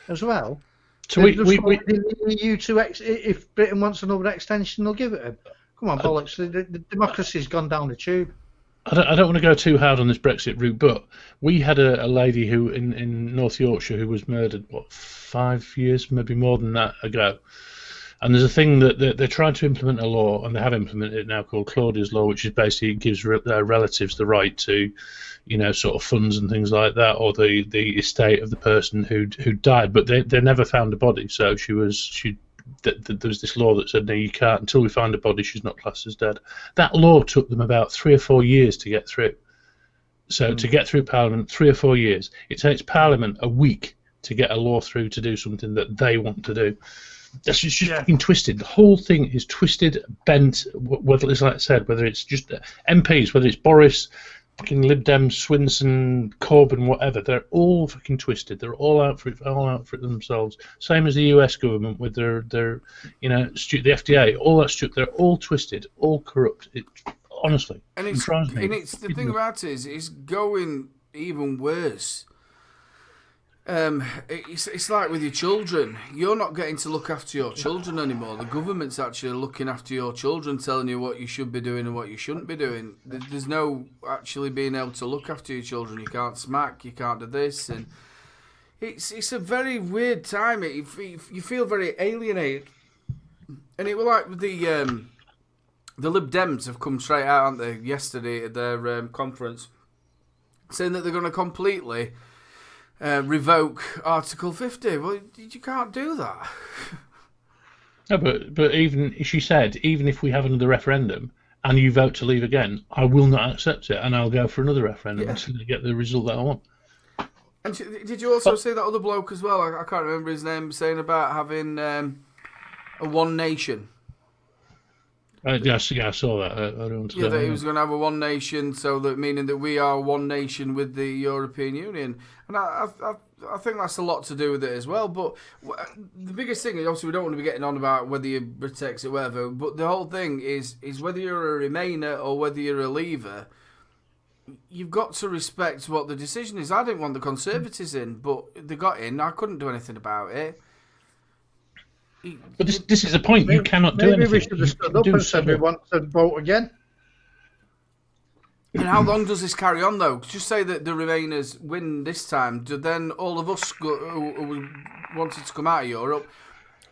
Speaker 3: as well.
Speaker 2: So
Speaker 3: we EU to if Britain wants another extension, they'll give it them. Come on, bollocks! The democracy's gone down the tube.
Speaker 2: I don't want to go too hard on this Brexit route, but we had a lady who in North Yorkshire who was murdered 5 years, maybe more than that ago. And there's a thing that they're trying to implement a law, and they have implemented it now, called Claudia's Law, which is basically gives their relatives the right to, sort of funds and things like that, or the estate of the person who died. But they never found a body, so there was this law that said, no, you can't, until we find a body, she's not classed as dead. That law took them about 3 or 4 years to get through. So to get through Parliament, 3 or 4 years. It takes Parliament a week to get a law through to do something that they want to do. That's just fucking twisted. The whole thing is twisted, bent. Whether it's like I said, whether it's just MPs, whether it's Boris, fucking Lib Dem, Swinson, Corbyn, whatever, they're all fucking twisted. They're all out for it themselves. Same as the US government with their the FDA, all that stuff. They're all twisted, all corrupt. Honestly,
Speaker 1: and it's the thing about it is it's going even worse. It's like with your children. You're not getting to look after your children anymore. The government's actually looking after your children, telling you what you should be doing and what you shouldn't be doing. There's no actually being able to look after your children. You can't smack, you can't do this, and it's a very weird time. You feel very alienated. And it was like with the Lib Dems have come straight out, haven't they, yesterday at their conference, saying that they're going to completely revoke Article 50. Well, you can't do that.
Speaker 2: No, but even she said, even if we have another referendum and you vote to leave again, I will not accept it, and I'll go for another referendum until I get the result that I want.
Speaker 1: And did you also see that other bloke as well? I can't remember his name, saying about having a one nation.
Speaker 2: Yeah, I saw that. I don't
Speaker 1: that he was going to have a one nation, so that meaning that we are one nation with the European Union, and I think that's a lot to do with it as well. But the biggest thing is, obviously, we don't want to be getting on about whether you Brexit or whatever. But the whole thing is whether you're a Remainer or whether you're a Leaver, you've got to respect what the decision is. I didn't want the Conservatives in, but they got in. I couldn't do anything about it.
Speaker 2: But this is the point. You cannot do anything.
Speaker 3: Maybe we should have stood up and said we want to vote again.
Speaker 1: And how long does this carry on, though? Just say that the Remainers win this time. Do then all of us who wanted to come out of Europe,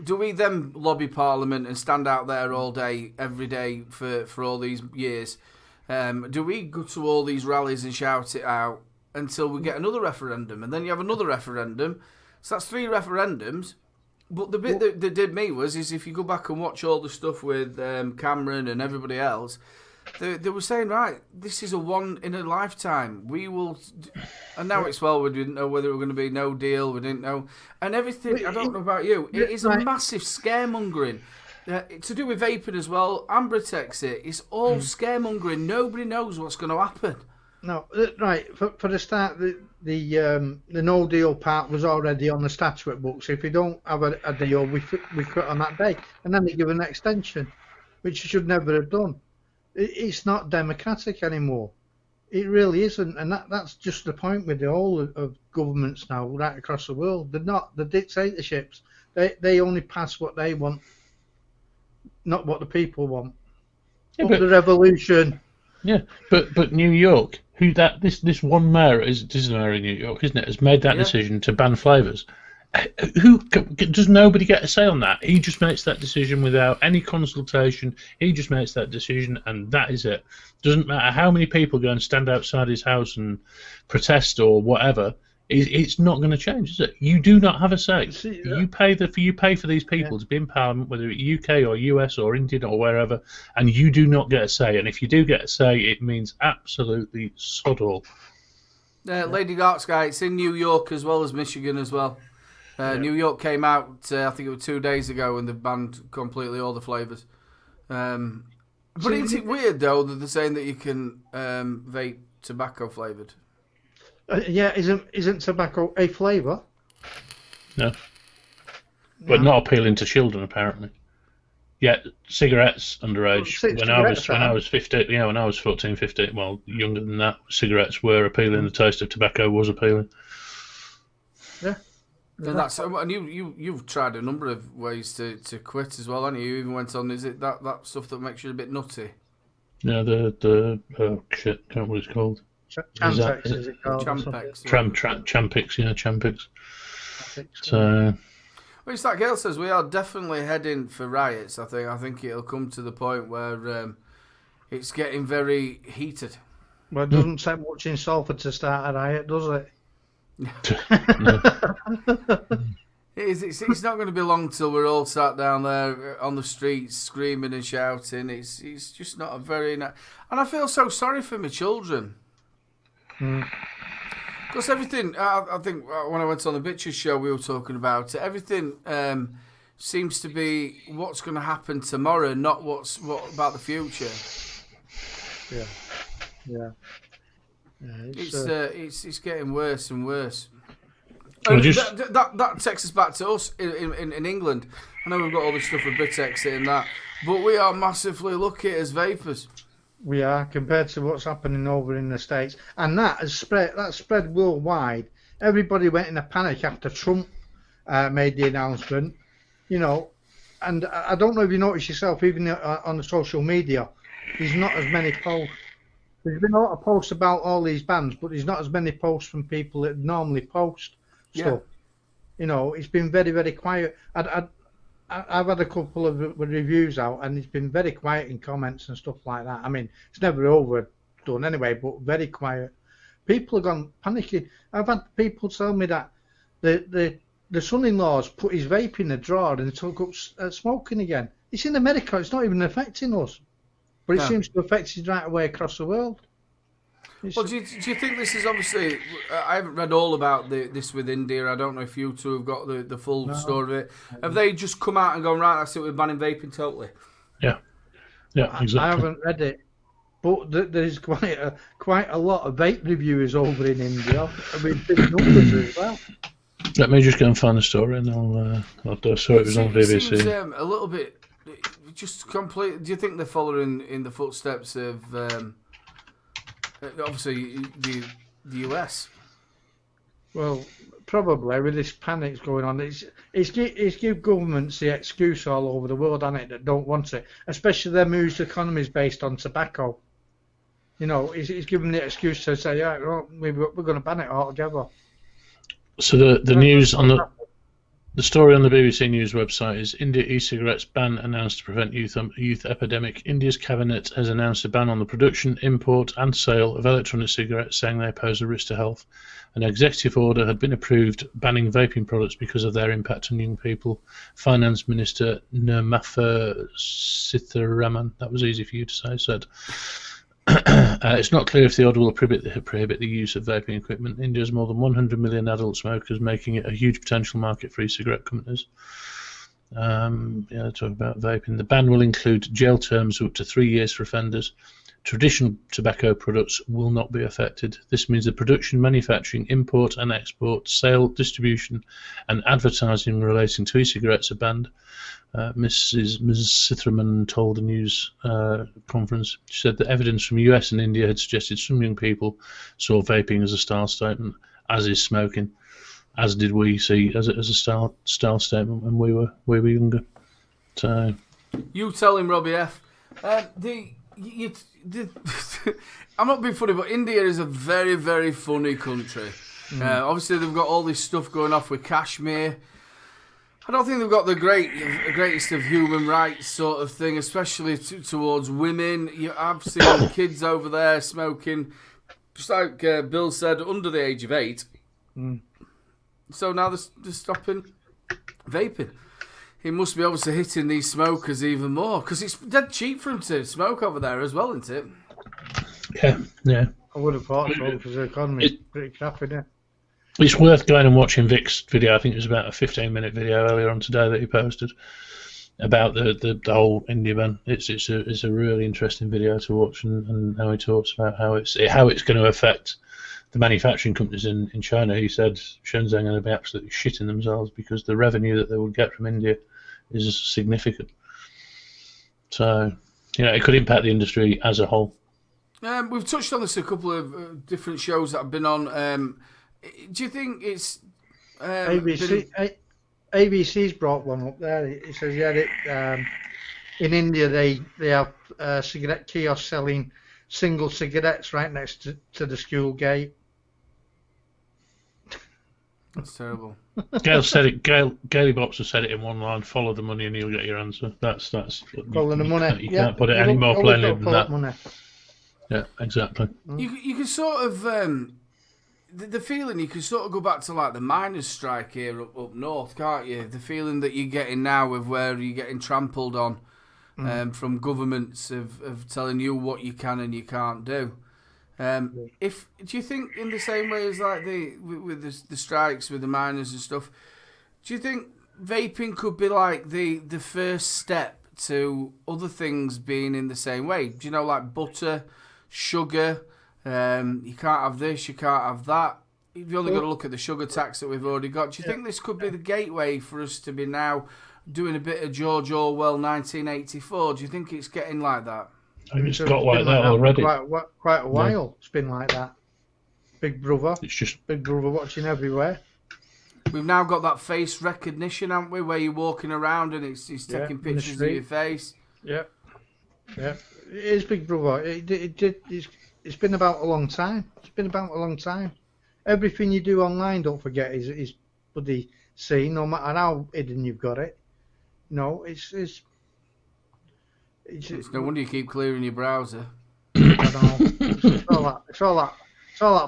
Speaker 1: do we then lobby Parliament and stand out there all day, every day for all these years? Do we go to all these rallies and shout it out until we get another referendum? And then you have another referendum. So that's 3 referendums. But the bit that did me is if you go back and watch all the stuff with Cameron and everybody else, they were saying, right, this is a one in a lifetime. We will, and now it's we didn't know whether it was going to be no deal. We didn't know, and everything. I don't know about you. It is a massive scaremongering to do with vaping as well. Amber takes it. It's all scaremongering. Nobody knows what's going to happen.
Speaker 3: No, right. For the start, the no deal part was already on the statute books. If you don't have a deal, we quit on that day, and then they give an extension, which you should never have done. It's not democratic anymore. It really isn't, and that's just the point with the whole of governments now right across the world. They're not the dictatorships. They only pass what they want, not what the people want.
Speaker 2: Yeah,
Speaker 3: but the revolution.
Speaker 2: Yeah, but New York, this one mayor is a mayor in New York, isn't it? Has made that decision to ban flavours. Does nobody get a say on that? He just makes that decision without any consultation. He just makes that decision, and that is it. Doesn't matter how many people go and stand outside his house and protest or whatever. It's not going to change, is it? You do not have a say. You pay for these people to be in Parliament, whether it's UK or US or Indian or wherever, and you do not get a say. And if you do get a say, it means absolutely sod all.
Speaker 1: Lady Darksky, it's in New York as well as Michigan as well. New York came out, I think it was 2 days ago, and they banned completely all the flavours. But isn't it weird, though, that they're saying that you can vape tobacco flavoured?
Speaker 3: Isn't tobacco a flavour?
Speaker 2: No. But not appealing to children, apparently. Yeah, cigarettes underage.
Speaker 3: Cigarettes
Speaker 2: When I
Speaker 3: are.
Speaker 2: was 15, when I was 14, 15, well, younger than that, cigarettes were appealing. The taste of tobacco was appealing.
Speaker 3: Yeah.
Speaker 1: And you've tried a number of ways to quit as well, haven't you? You even went on. Is it that stuff that makes you a bit nutty?
Speaker 2: Yeah, the oh shit, can't remember what it's called.
Speaker 3: Chantex is it called?
Speaker 1: Champex.
Speaker 2: Champix, yeah, Champix.
Speaker 3: Chantex,
Speaker 2: So
Speaker 1: Well, it's like Gail says, we are definitely heading for riots. I think it'll come to the point where it's getting very heated.
Speaker 3: Well, it doesn't take much in Salford to start a riot, does it?
Speaker 1: It's not going to be long till we're all sat down there on the streets screaming and shouting. It's just not a very and I feel so sorry for my children. Because everything, I think when I went on the Bitches show, we were talking about it. Everything seems to be what's going to happen tomorrow, not what about the future.
Speaker 3: Yeah.
Speaker 1: It's getting worse and worse.
Speaker 2: Well,
Speaker 1: And that takes us back to us in England. I know we've got all this stuff with Brexit and that, but we are massively lucky as vapers.
Speaker 3: We are, compared to what's happening over in the States, and that has spread worldwide. Everybody went in a panic after Trump made the announcement, and I don't know if you noticed yourself, even on the social media, there's not as many posts. There's been a lot of posts about all these bans, but there's not as many posts from people that normally post stuff. It's been very, very quiet. I've had a couple of reviews out, and it's been very quiet in comments and stuff like that. I mean, it's never overdone anyway, but very quiet. People have gone panicking. I've had people tell me that the son-in-law's put his vape in the drawer and took up smoking again. It's in America. It's not even affecting us, but it seems to affect us right away across the world.
Speaker 1: Well, do you think this is obviously? I haven't read all about this with India. I don't know if you two have got the full story of it. Have they just come out and gone, right, that's it, we're banning vaping totally?
Speaker 2: yeah, exactly.
Speaker 3: I haven't read it, but there's quite a lot of vape reviewers over in India. I mean, big numbers as well.
Speaker 2: Let me just go and find the story, and I'll saw it was on BBC.
Speaker 1: It seems a little bit just complete. Do you think they're following in the footsteps of? Obviously, the US.
Speaker 3: Well, probably with this panic going on, it's give governments the excuse all over the world, hasn't it, that don't want it, especially them whose economy is based on tobacco. It's giving the excuse to say, yeah, well, we're going to ban it altogether.
Speaker 2: So the news on the story on the BBC News website is India e-cigarettes ban announced to prevent youth epidemic. India's cabinet has announced a ban on the production, import and sale of electronic cigarettes, saying they pose a risk to health. An executive order had been approved banning vaping products because of their impact on young people. Finance Minister Nirmala Sitharaman, that was easy for you to say, said. It's not clear if the order will prohibit the use of vaping equipment. India has more than 100 million adult smokers, making it a huge potential market for e-cigarette companies. Talk about vaping. The ban will include jail terms of up to 3 years for offenders. Traditional tobacco products will not be affected. This means the production, manufacturing, import and export, sale, distribution and advertising relating to e-cigarettes are banned. Mrs. Sitharaman told the news conference. She said that evidence from US and India had suggested some young people saw vaping as a style statement, as is smoking, as did we see as a style statement when we were younger. So
Speaker 1: you tell him, Robbie F. I'm not being funny, but India is a very, very funny country. Obviously, they've got all this stuff going off with Kashmir. I don't think they've got the greatest of human rights sort of thing, especially towards women. I've seen kids over there smoking, just like Bill said, under the age of 8. So now they're stopping vaping. It must be obviously hitting these smokers even more, because it's dead cheap for them to smoke over there as well, isn't it?
Speaker 2: Yeah.
Speaker 3: I would have thought so, because the economy is pretty crappy, isn't it?
Speaker 2: It's worth going and watching Vic's video. I think it was about a 15-minute video earlier on today that he posted about the whole India ban. It's a really interesting video to watch, and how he talks about how it's going to affect the manufacturing companies in China. He said Shenzhen are going to be absolutely shitting themselves because the revenue that they would get from India is significant. So, it could impact the industry as a whole.
Speaker 1: We've touched on this a couple of different shows that I've been on. Do you think it's
Speaker 3: ABC's brought one up there. It says in India they have cigarette kiosks selling single cigarettes right next to the school gate.
Speaker 1: That's terrible.
Speaker 2: Gail said it. Gaily Bops has said it in one line: "Follow the money, and you'll get your answer." That's.
Speaker 3: Follow the money.
Speaker 2: You can't put it any more plainly than that.
Speaker 3: Money.
Speaker 2: Yeah, exactly.
Speaker 1: You can sort of the feeling you can sort of go back to like the miners' strike here up north, can't you? The feeling that you're getting now of where you're getting trampled on from governments of telling you what you can and you can't do. Do you think in the same way as like with the strikes with the miners and stuff, do you think vaping could be like the first step to other things being in the same way? Do you know, like butter, sugar? You can't have this, you can't have that. You've only got to look at the sugar tax that we've already got. Do you think this could be the gateway for us to be now doing a bit of George Orwell 1984? Do you think it's getting like that?
Speaker 2: I think it's got like that already.
Speaker 3: Quite a while. It's been like that. Big Brother.
Speaker 2: It's just
Speaker 3: Big Brother watching everywhere.
Speaker 1: We've now got that face recognition, haven't we? Where you're walking around and it's taking pictures of your face.
Speaker 3: Yeah. It is Big Brother. It's been about a long time. Everything you do online, don't forget, is bloody seen, no matter how hidden you've got it. No, it's
Speaker 1: no wonder you keep clearing your browser.
Speaker 3: I know. It's all that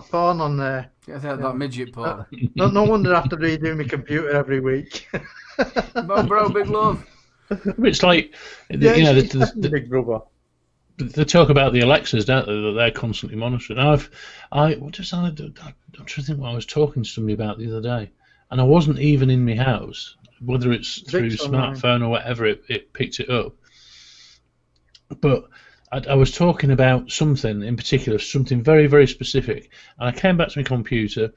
Speaker 3: porn on there.
Speaker 1: Yeah, that midget porn.
Speaker 3: No wonder I have to redo my computer every week.
Speaker 1: Bro, big love.
Speaker 2: It's like
Speaker 3: Big Brother.
Speaker 2: They talk about the Alexas, don't they? That they're constantly monitoring. I'm trying to think what I was talking to somebody about the other day, and I wasn't even in my house. Whether it's through smartphone or whatever, it picked it up. But I was talking about something in particular, something very, very specific, and I came back to my computer,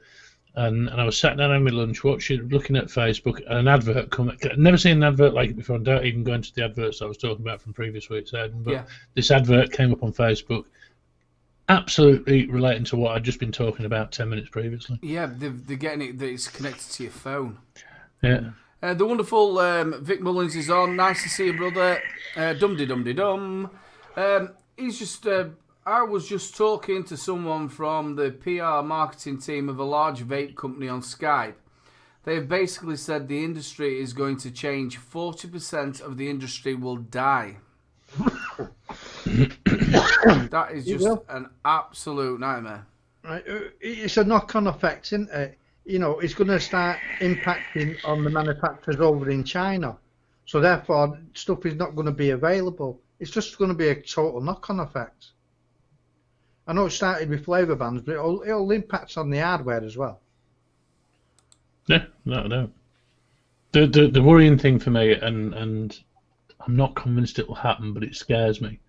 Speaker 2: and I was sat down having my lunch, looking at Facebook, and an advert come. I'd never seen an advert like it before. I don't even go into the adverts I was talking about from previous week's ad, but this advert came up on Facebook, absolutely relating to what I'd just been talking about 10 minutes previously.
Speaker 1: Yeah, they're getting it that it's connected to your phone.
Speaker 2: Yeah.
Speaker 1: The wonderful Vic Mullins is on. Nice to see you, brother. Dum-de-dum-de-dum. He's just... I was just talking to someone from the PR marketing team of a large vape company on Skype. They have basically said the industry is going to change. 40% of the industry will die. That is just an absolute nightmare.
Speaker 3: Right. It's a knock-on effect, isn't it? It's going to start impacting on the manufacturers over in China. So therefore, stuff is not going to be available. It's just going to be a total knock-on effect. I know it started with flavour bans, but it'll impact on the hardware as well.
Speaker 2: Yeah, no. The worrying thing for me, and I'm not convinced it will happen, but it scares me,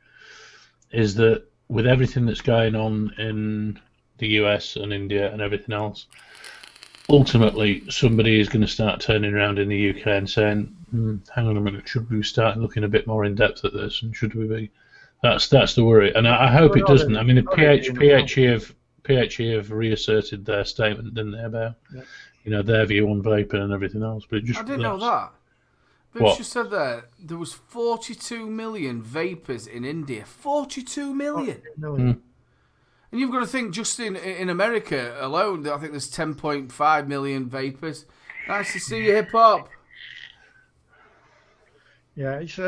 Speaker 2: is that with everything that's going on in the US and India and everything else, ultimately somebody is going to start turning around in the UK and saying, hang on a minute, should we start looking a bit more in depth at this, and should we be... That's the worry, and I hope it doesn't. I mean, the PHE have reasserted their statement, didn't they, about their view on vaping and everything else. But I
Speaker 1: didn't know that. But you said there was 42 million vapers in India. 42 million. And you've got to think just in America alone, I think there's 10.5 million vapers. Nice to see you, hip hop.
Speaker 3: Yeah, it's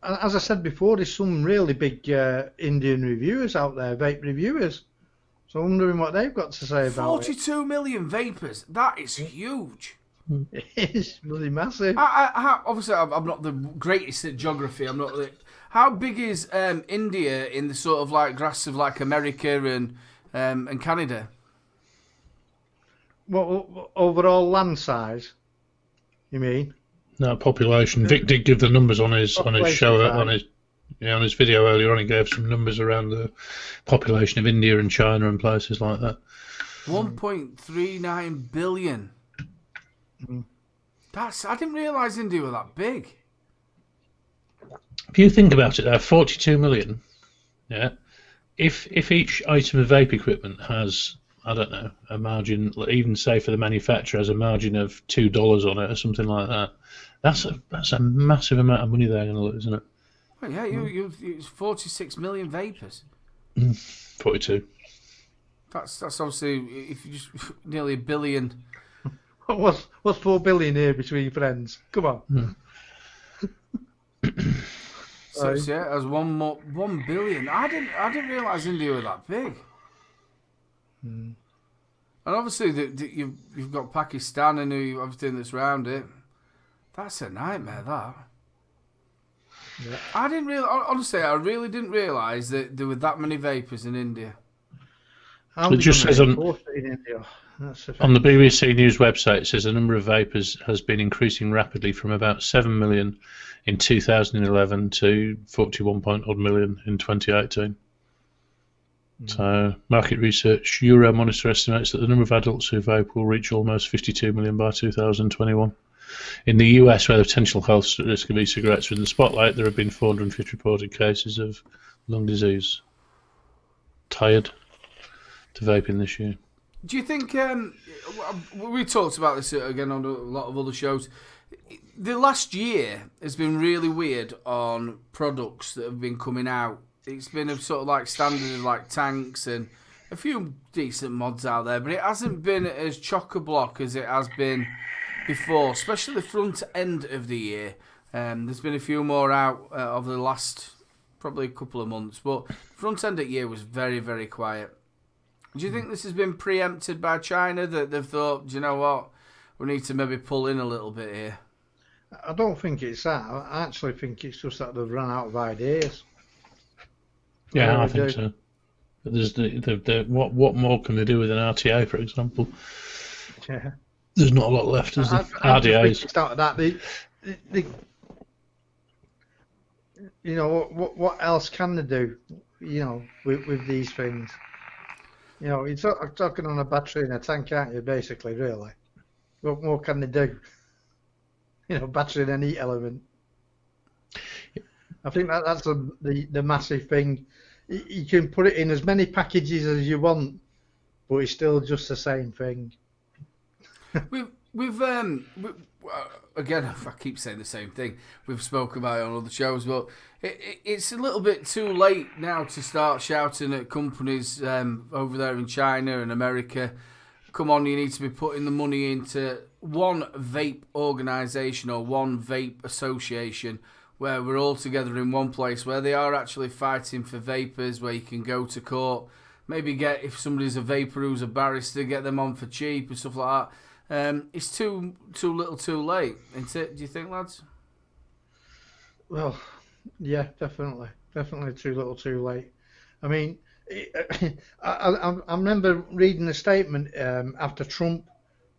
Speaker 3: as I said before, there's some really big Indian reviewers out there, vape reviewers. So I'm wondering what they've got to say about
Speaker 1: 42 million vapers. That is huge.
Speaker 3: It is really massive.
Speaker 1: Obviously, I'm not the greatest at geography. I'm not. How big is India in the sort of like grasp of like America and Canada?
Speaker 3: What overall land size? You mean?
Speaker 2: No, population. Vic did give the numbers on his show on his video earlier on. He gave some numbers around the population of India and China and places like that.
Speaker 1: 1.39 billion. I didn't realise India were that big.
Speaker 2: If you think about it, there are 42 million. Yeah. If each item of vape equipment has, I don't know, a margin, even say for the manufacturer has a margin of $2 on it or something like that, that's a massive amount of money they're going to lose, isn't it?
Speaker 1: Well, yeah, it's 46 million vapors.
Speaker 2: 42.
Speaker 1: That's obviously if you just nearly a billion.
Speaker 3: What's 4 billion here between friends? Come on.
Speaker 1: So yeah, as 1 billion. I didn't realise India were that big. And obviously you've got Pakistan and everything that's around it. That's a nightmare. That.
Speaker 3: Yeah.
Speaker 1: I didn't really, honestly, I really didn't realise that there were that many vapors in India.
Speaker 2: It just says on
Speaker 3: India.
Speaker 2: On the BBC News website, it says the number of vapors has been increasing rapidly from about 7 million in 2011 to 41 odd million in 2018. So, market research Euromonitor estimates that the number of adults who vape will reach almost 52 million by 2021. In the US, where the potential health risk of e-cigarettes are in the spotlight, there have been 450 reported cases of lung disease. Tired to vaping this year.
Speaker 1: Do you think, we talked about this again on a lot of other shows, the last year has been really weird on products that have been coming out. It's been a sort of like standard like tanks and a few decent mods out there, but it hasn't been as chock-a-block as it has been before, especially the front end of the year. There's been a few more out over the last probably a couple of months, but front end of the year was very, very quiet. Do you think this has been preempted by China, that they've thought, do you know what, we need to maybe pull in a little bit here?
Speaker 3: I don't think it's that. I actually think it's just that they've run out of ideas.
Speaker 2: Yeah, I think so. But there's what more can they do with an RTA, for example?
Speaker 3: Yeah.
Speaker 2: There's not a lot left, is there? RDAs.
Speaker 3: Started that. You know, what else can they do? You know, with these things. You know, you're talking on a battery and a tank, aren't you? Basically, really. What more can they do? You know, battery and a heat element. I think that's the massive thing. You can put it in as many packages as you want, but it's still just the same thing.
Speaker 1: We've again, I keep saying the same thing. We've spoken about it on other shows, but it's a little bit too late now to start shouting at companies over there in China and America. Come on, you need to be putting the money into one vape organisation or one vape association where we're all together in one place, where they are actually fighting for vapors, where you can go to court, maybe get, if somebody's a vapor who's a barrister, get them on for cheap and stuff like that. It's too little too late, isn't it? Do you think, lads?
Speaker 3: Well, yeah, definitely too little too late. I mean, I remember reading a statement after Trump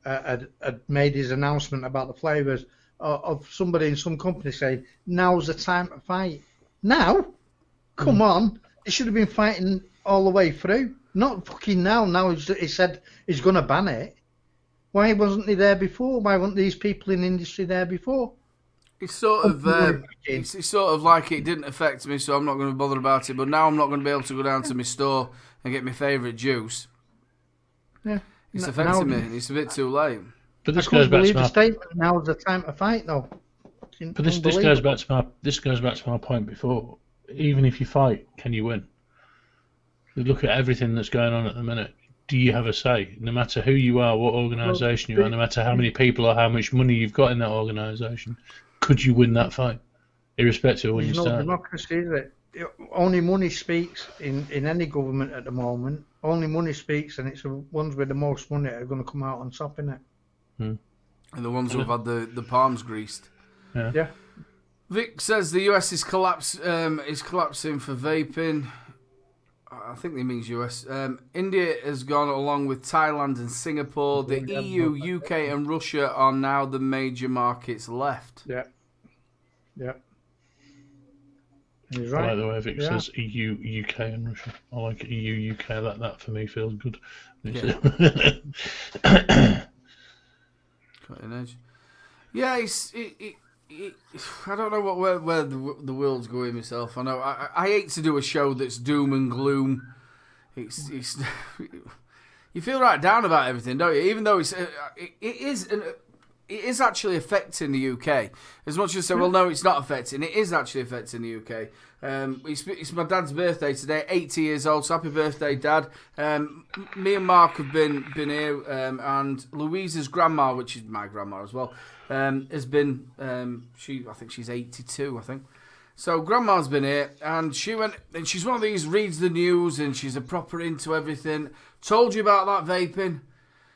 Speaker 3: had made his announcement about the flavours of somebody in some company saying, now's the time to fight. Now? Come on. He should have been fighting all the way through. Not fucking now. Now he said he's going to ban it. Why wasn't he there before? Why weren't these people in the industry there before?
Speaker 1: It's sort of it's sort of like it didn't affect me, so I'm not going to bother about it. But now I'm not going to be able to go down to my store and get my favourite juice.
Speaker 3: Yeah,
Speaker 1: it's affecting me. And it's a bit too late.
Speaker 2: But this goes back to my
Speaker 3: statement. Now's the time to fight, though.
Speaker 2: But this goes back to my point before. Even if you fight, can you win? You look at everything that's going on at the minute. Do you have a say? No matter who you are, what organisation you are, no matter how many people or how much money you've got in that organisation, could you win that fight, irrespective of when you start?
Speaker 3: There's no democracy, is it? Only money speaks in any government at the moment. Only money speaks, and it's the ones with the most money that are going to come out on top, in it.
Speaker 1: And the ones who've had the palms greased.
Speaker 3: Yeah.
Speaker 1: Vic says the US is collapsing for vaping. I think he means US. India has gone along with Thailand and Singapore. The EU, UK and Russia are now the major markets left.
Speaker 3: Yeah. He's
Speaker 2: I
Speaker 3: right.
Speaker 2: like the way Vic says EU, UK and Russia. I like EU, UK. That for me feels good.
Speaker 1: Yeah. Cutting edge. Yeah, I don't know where the world's going myself. I know I hate to do a show that's doom and gloom. It's you feel right down about everything, don't you? Even though it is actually affecting the UK. As much as say, well, no, it's not affecting. It is actually affecting the UK. It's my dad's birthday today, 80 years old. So happy birthday, Dad. Me and Mark have been here, and Louisa's grandma, which is my grandma as well, has been. I think she's 82. I think. So grandma's been here, and she went, and she's one of these reads the news, and she's a proper into everything. Told you about that vaping.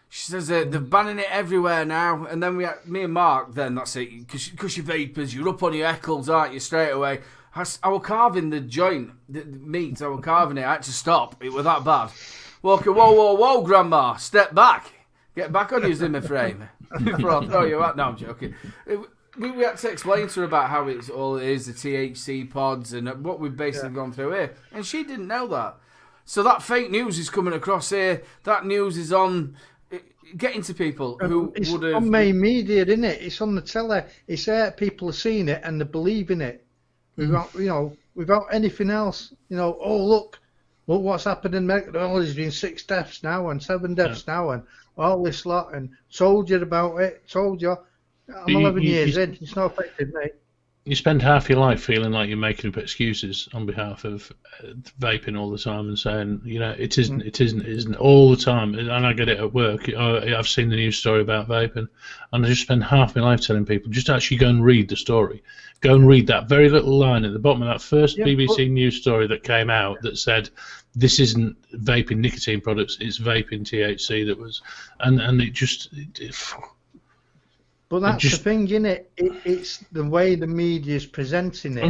Speaker 1: She says they're banning it everywhere now, and then me and Mark, then that's it, because you're vapers, you're up on your heckles, aren't you, straight away. I was carving the joint, the meat, I was carving it, I had to stop, it was that bad. Walking, whoa, Grandma, step back, get back on your Zimmer frame, before I'll throw you out. No, I'm joking. We had to explain to her about how it is, the THC pods, and what we've basically gone through here, and she didn't know that. So that fake news is coming across here, that news is on... getting to people who
Speaker 3: it's
Speaker 1: would have...
Speaker 3: on main media, isn't it? It's on the telly. It's there. People are seeing it and they're believing it. Without anything else. Oh look what's happening. Oh, there's been 6 deaths now and 7 deaths now and all this lot and told you about it. Told you. I'm 11 years in. It's not affected me.
Speaker 2: You spend half your life feeling like you're making up excuses on behalf of vaping all the time and saying, it isn't all the time. And I get it at work. I've seen the news story about vaping, and I just spend half my life telling people, just actually go and read the story. Go and read that very little line at the bottom of that first BBC news story that came out that said, this isn't vaping nicotine products, it's vaping THC that was, and it just...
Speaker 3: But that's the thing, isn't it? It's the way the media is presenting it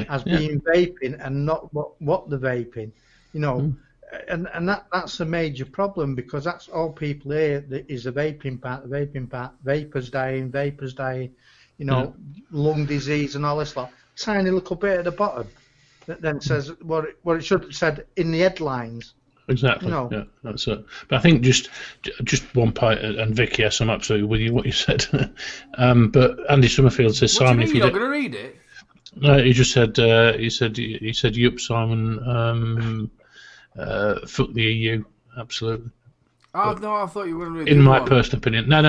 Speaker 3: as being vaping and not what the vaping, and that's a major problem because that's all people hear is the vaping part, vapors dying, lung disease and all this lot. Tiny little bit at the bottom that then says what it should have said in the headlines.
Speaker 2: Exactly. Yeah, that's it. But I think just one part, and Vic, yes, I'm absolutely with you what you said. But Andy Summerfield says,
Speaker 1: what
Speaker 2: Simon,
Speaker 1: do you mean, you're not going to read it?
Speaker 2: No, he just said, he said, yup, Simon, fuck the EU, absolutely.
Speaker 1: Oh, no, I thought you were going to read
Speaker 2: in my personal opinion. No.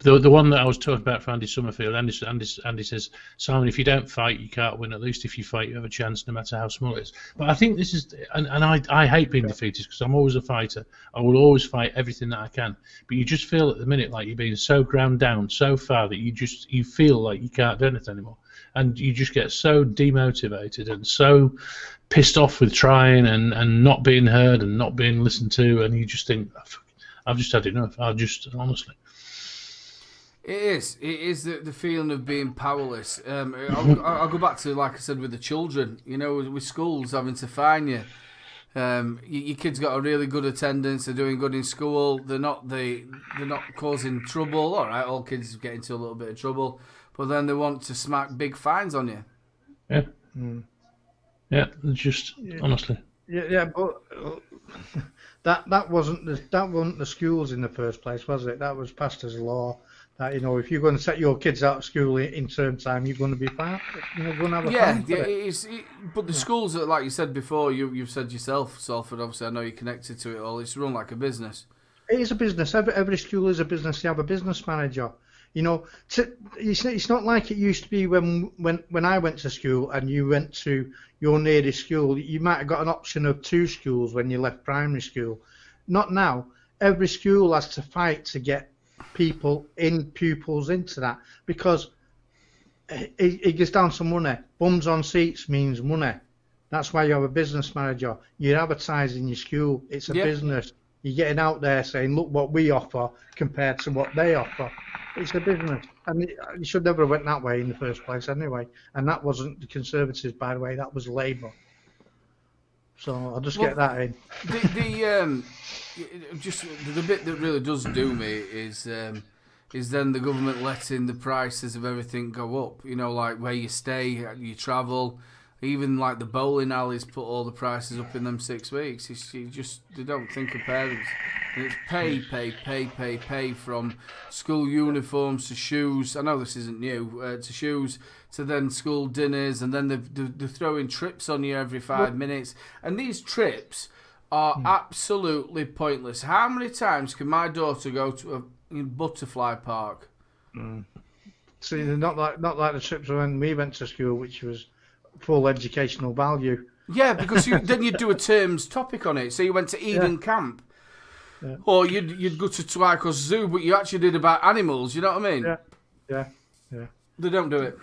Speaker 2: The one that I was talking about for Andy Summerfield, Andy says, Simon, if you don't fight, you can't win. At least if you fight, you have a chance, no matter how small it is. But I think this is, and I hate being defeated because I'm always a fighter. I will always fight everything that I can. But you just feel at the minute like you're being so ground down so far that you feel like you can't do anything anymore. And you just get so demotivated and so pissed off with trying and not being heard and not being listened to, and you just think, I've just had enough. Honestly.
Speaker 1: It is the feeling of being powerless. I'll go back to, like I said, with the children, with schools having to fine you. Your kids got a really good attendance, they're doing good in school, they're not causing trouble. All right, all kids get into a little bit of trouble, but then they want to smack big fines on you.
Speaker 2: Yeah. Yeah, just honestly.
Speaker 3: Yeah, but that wasn't the schools in the first place, was it? That was passed as a law. That if you're going to set your kids out of school in term time, you're going to be fine. You're going to have a fine for it.
Speaker 1: But the schools, like you said before, you've said yourself, Salford. Obviously, I know you're connected to it all. It's run like a business.
Speaker 3: It is a business. Every school is a business. You have a business manager. It's not like it used to be when I went to school and you went to your nearest school. You might have got an option of 2 schools when you left primary school. Not now. Every school has to fight to get pupils into that because it gets down to money. Bums on seats means money. That's why you have a business manager. You're advertising your school. It's a business. You're getting out there saying, look what we offer compared to what they offer. It's a business, and it should never have went that way in the first place anyway. And that wasn't the Conservatives, by the way. That was Labour. So I'll just get that in.
Speaker 1: The bit that really does do me is then the government letting the prices of everything go up. Like where you stay, you travel. Even like the bowling alleys put all the prices up in them 6 weeks. They don't think of parents. And it's pay from school uniforms to shoes. I know this isn't new. To shoes, to then school dinners, and then they're throwing trips on you every 5 minutes. And these trips are absolutely pointless. How many times can my daughter go to a butterfly park?
Speaker 3: See, they're not like the trips when we went to school, which was full educational value.
Speaker 1: Yeah, because then you'd do a term's topic on it. So you went to Eden Camp, or you'd go to Twycross Zoo, but you actually did about animals. You know what I mean?
Speaker 3: Yeah.
Speaker 1: They don't do it.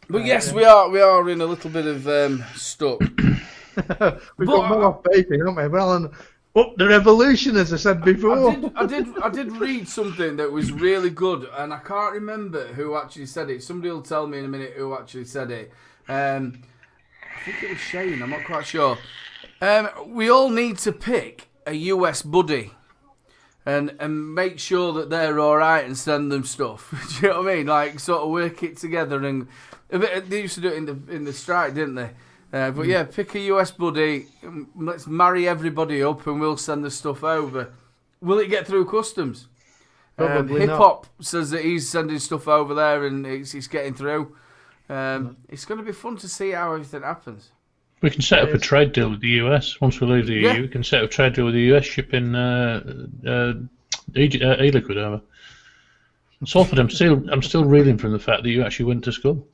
Speaker 1: But yes, we are in a little bit of stuck.
Speaker 3: We've got more off vaping, haven't we? Well, and up the revolution, as I said before.
Speaker 1: I did read something that was really good, and I can't remember who actually said it. Somebody will tell me in a minute who actually said it. I think it was Shane. I'm not quite sure. We all need to pick a US buddy and make sure that they're all right and send them stuff. Do you know what I mean? Like sort of work it together, and they used to do it in the strike, didn't they? But yeah, pick a US buddy. Let's marry everybody up, and we'll send the stuff over. Will it get through customs?
Speaker 3: Probably
Speaker 1: Hip
Speaker 3: not.
Speaker 1: Hop says that he's sending stuff over there, and it's getting through. It's going to be fun to see how everything happens.
Speaker 2: We can set up a trade deal with the US. Once we leave the EU, we can set up a trade deal with the US shipping e-liquid over. Salford, I'm still reeling from the fact that you actually went to school.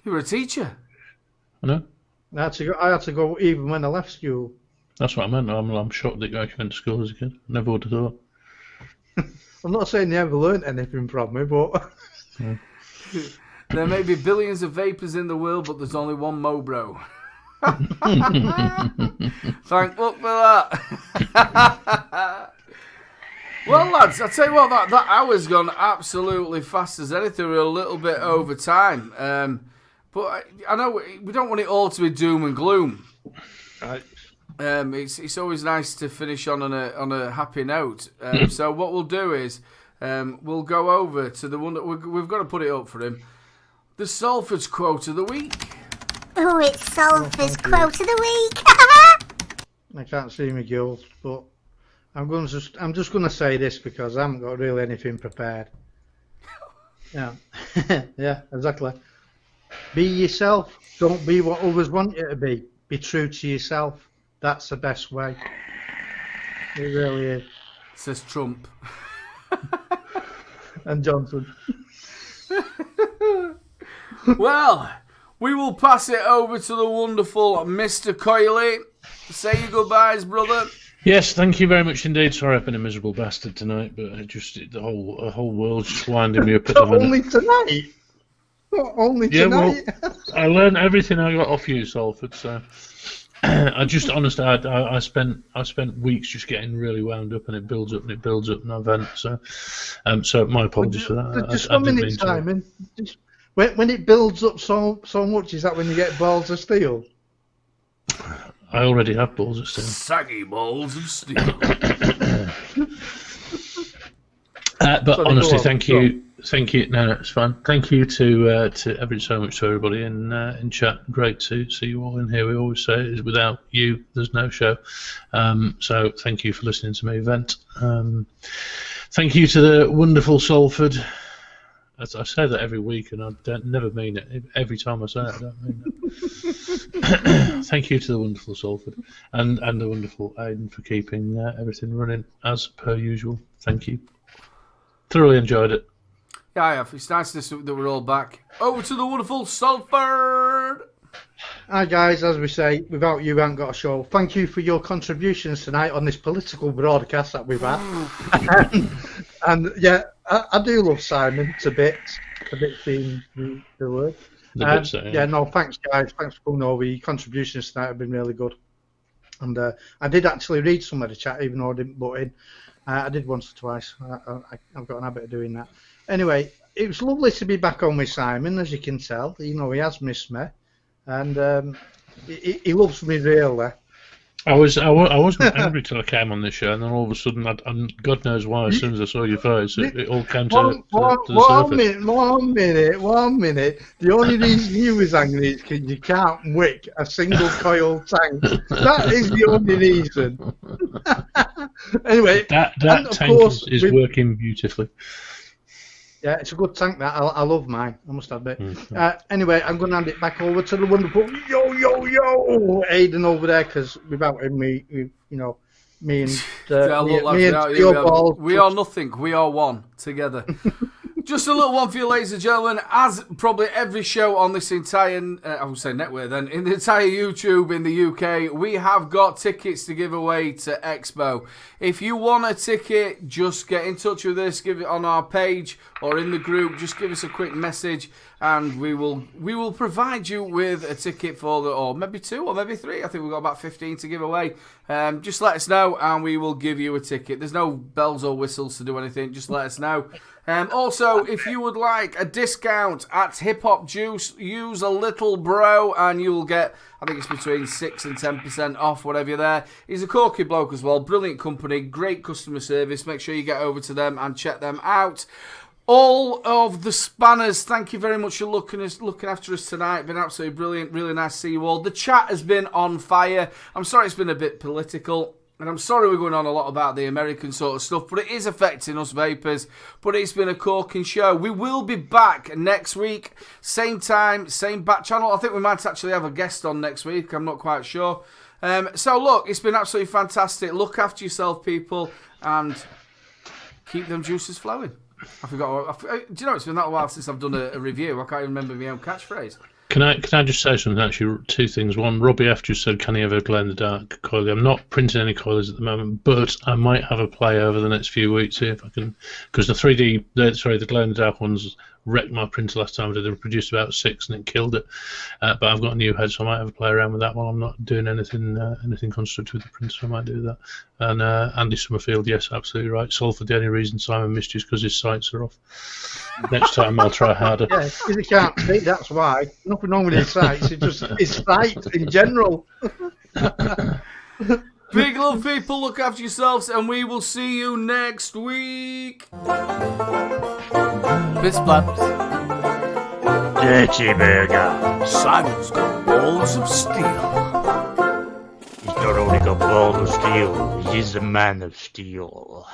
Speaker 1: You were a teacher.
Speaker 2: I know.
Speaker 3: I had to go even when I left school.
Speaker 2: That's what I meant. I'm shocked that you actually went to school as a kid. Never would have thought.
Speaker 3: I'm not saying you ever learnt anything from me, but...
Speaker 1: There may be billions of vapors in the world, but there's only one Mobro. Thank luck for that. Well, lads, I tell you what, that hour's gone absolutely fast as anything. We're a little bit over time. But I know we don't want it all to be doom and gloom.
Speaker 3: Right.
Speaker 1: It's always nice to finish on a happy note. So what we'll do is we'll go over to the one that we've got to put it up for him. The Salford's quote of the week.
Speaker 4: Oh, it's Salford's quote of the week.
Speaker 3: I can't see my girls, but I'm just going to say this because I haven't got really anything prepared. Yeah, yeah, exactly. Be yourself. Don't be what others want you to be. Be true to yourself. That's the best way. It really is.
Speaker 1: Says Trump.
Speaker 3: And Johnson.
Speaker 1: Well, we will pass it over to the wonderful Mr. Coyley. Say your goodbyes, brother.
Speaker 2: Yes, thank you very much indeed. Sorry, I've been a miserable bastard tonight, but the whole world's just winding me up at the minute.
Speaker 3: Only tonight. Not only tonight.
Speaker 2: Well, I learned everything I got off you, Salford. So I just honestly, I spent weeks just getting really wound up, and it builds up and it builds up, and I vent. So my apologies for that.
Speaker 3: Just 1 minute, Simon. When it builds up so much, is that when you get balls of steel?
Speaker 2: I already have balls of steel.
Speaker 1: Saggy balls of steel.
Speaker 2: But
Speaker 3: Sorry,
Speaker 2: honestly,
Speaker 3: go on,
Speaker 2: thank you. No, it's fine. Thank you to so much to everybody in chat. Great to see you all in here. We always say is without you, there's no show. So thank you for listening to me vent. Thank you to the wonderful Salford. As I say that every week, and I never mean it. Every time I say it, I don't mean it. Thank you to the wonderful Salford and the wonderful Aidan for keeping everything running as per usual. Thank you. Thoroughly enjoyed it.
Speaker 1: Yeah, I have. It's nice that we're all back. Over to the wonderful Salford.
Speaker 3: Hi guys, as we say, without you, we haven't got a show. Thank you for your contributions tonight on this political broadcast that we've had. and yeah, I do love Simon. It's a bit being the word. Yeah, no, thanks guys. Thanks for coming over. Your contributions tonight have been really good. And I did actually read some of the chat, even though I didn't butt in. I did once or twice. I've got an habit of doing that. Anyway, it was lovely to be back on with Simon, as you can tell. You know, he has missed me. And he loves me really.
Speaker 2: I wasn't angry till I came on this show, and then all of a sudden, and God knows why, as soon as I saw your face, it all came to the surface.
Speaker 3: One minute. The only reason he was angry is because you can't wick a single coil tank. That is the only reason. Anyway,
Speaker 2: that tank is working beautifully.
Speaker 3: Yeah, it's a good tank. That I love mine. I must admit. Anyway, I'm going to hand it back over to the wonderful Aidan over there, because without him, me and Steel Ball.
Speaker 1: We are nothing. We are one together. Just a little one for you, ladies and gentlemen. As probably every show on this entire, I would say network then, in the entire YouTube in the UK, we have got tickets to give away to Expo. If you want a ticket, just get in touch with us, give it on our page or in the group. Just give us a quick message, and we will provide you with a ticket for or maybe 2 or maybe 3. I think we've got about 15 to give away. Just let us know, and we will give you a ticket. There's no bells or whistles to do anything. Just let us know. Also, if you would like a discount at Hip Hop Juice, use a little bro and you'll get, I think it's between 6 and 10% off, whatever you're there. He's a corky bloke as well, brilliant company, great customer service. Make sure you get over to them and check them out. All of the spanners, thank you very much for looking after us tonight. Been absolutely brilliant, really nice to see you all. The chat has been on fire. I'm sorry it's been a bit political. And I'm sorry we're going on a lot about the American sort of stuff, but it is affecting us vapors. But it's been a corking show. We will be back next week, same time, same back channel. I think we might actually have a guest on next week. I'm not quite sure. So look, it's been absolutely fantastic. Look after yourself, people, and keep them juices flowing. I forgot. Do you know, it's been that while since I've done a review. I can't even remember my own catchphrase.
Speaker 2: Can I just say something? Actually, 2 things. One, Robbie F just said, "Can he ever glow in the dark coily?" I'm not printing any coilies at the moment, but I might have a play over the next few weeks, see if I can. Because the the glow in the dark ones wrecked my printer last time I did them. Produced about 6 and it killed it. But I've got a new head, so I might have a play around with that while I'm not doing anything constructive with the printer. So I might do that. And Andy Summerfield, yes, absolutely right. Salford, the only reason Simon missed you is because his sights are off. Next time I'll try harder.
Speaker 3: Yeah, because he can't see, that's why. Nothing wrong with his sights, it's just his sight in general.
Speaker 1: Big love, people. Look after yourselves, and we will see you next week. Fist flaps.
Speaker 5: Dirty burger.
Speaker 1: Simon's got balls of steel.
Speaker 5: He's not only got balls of steel, he's a man of steel.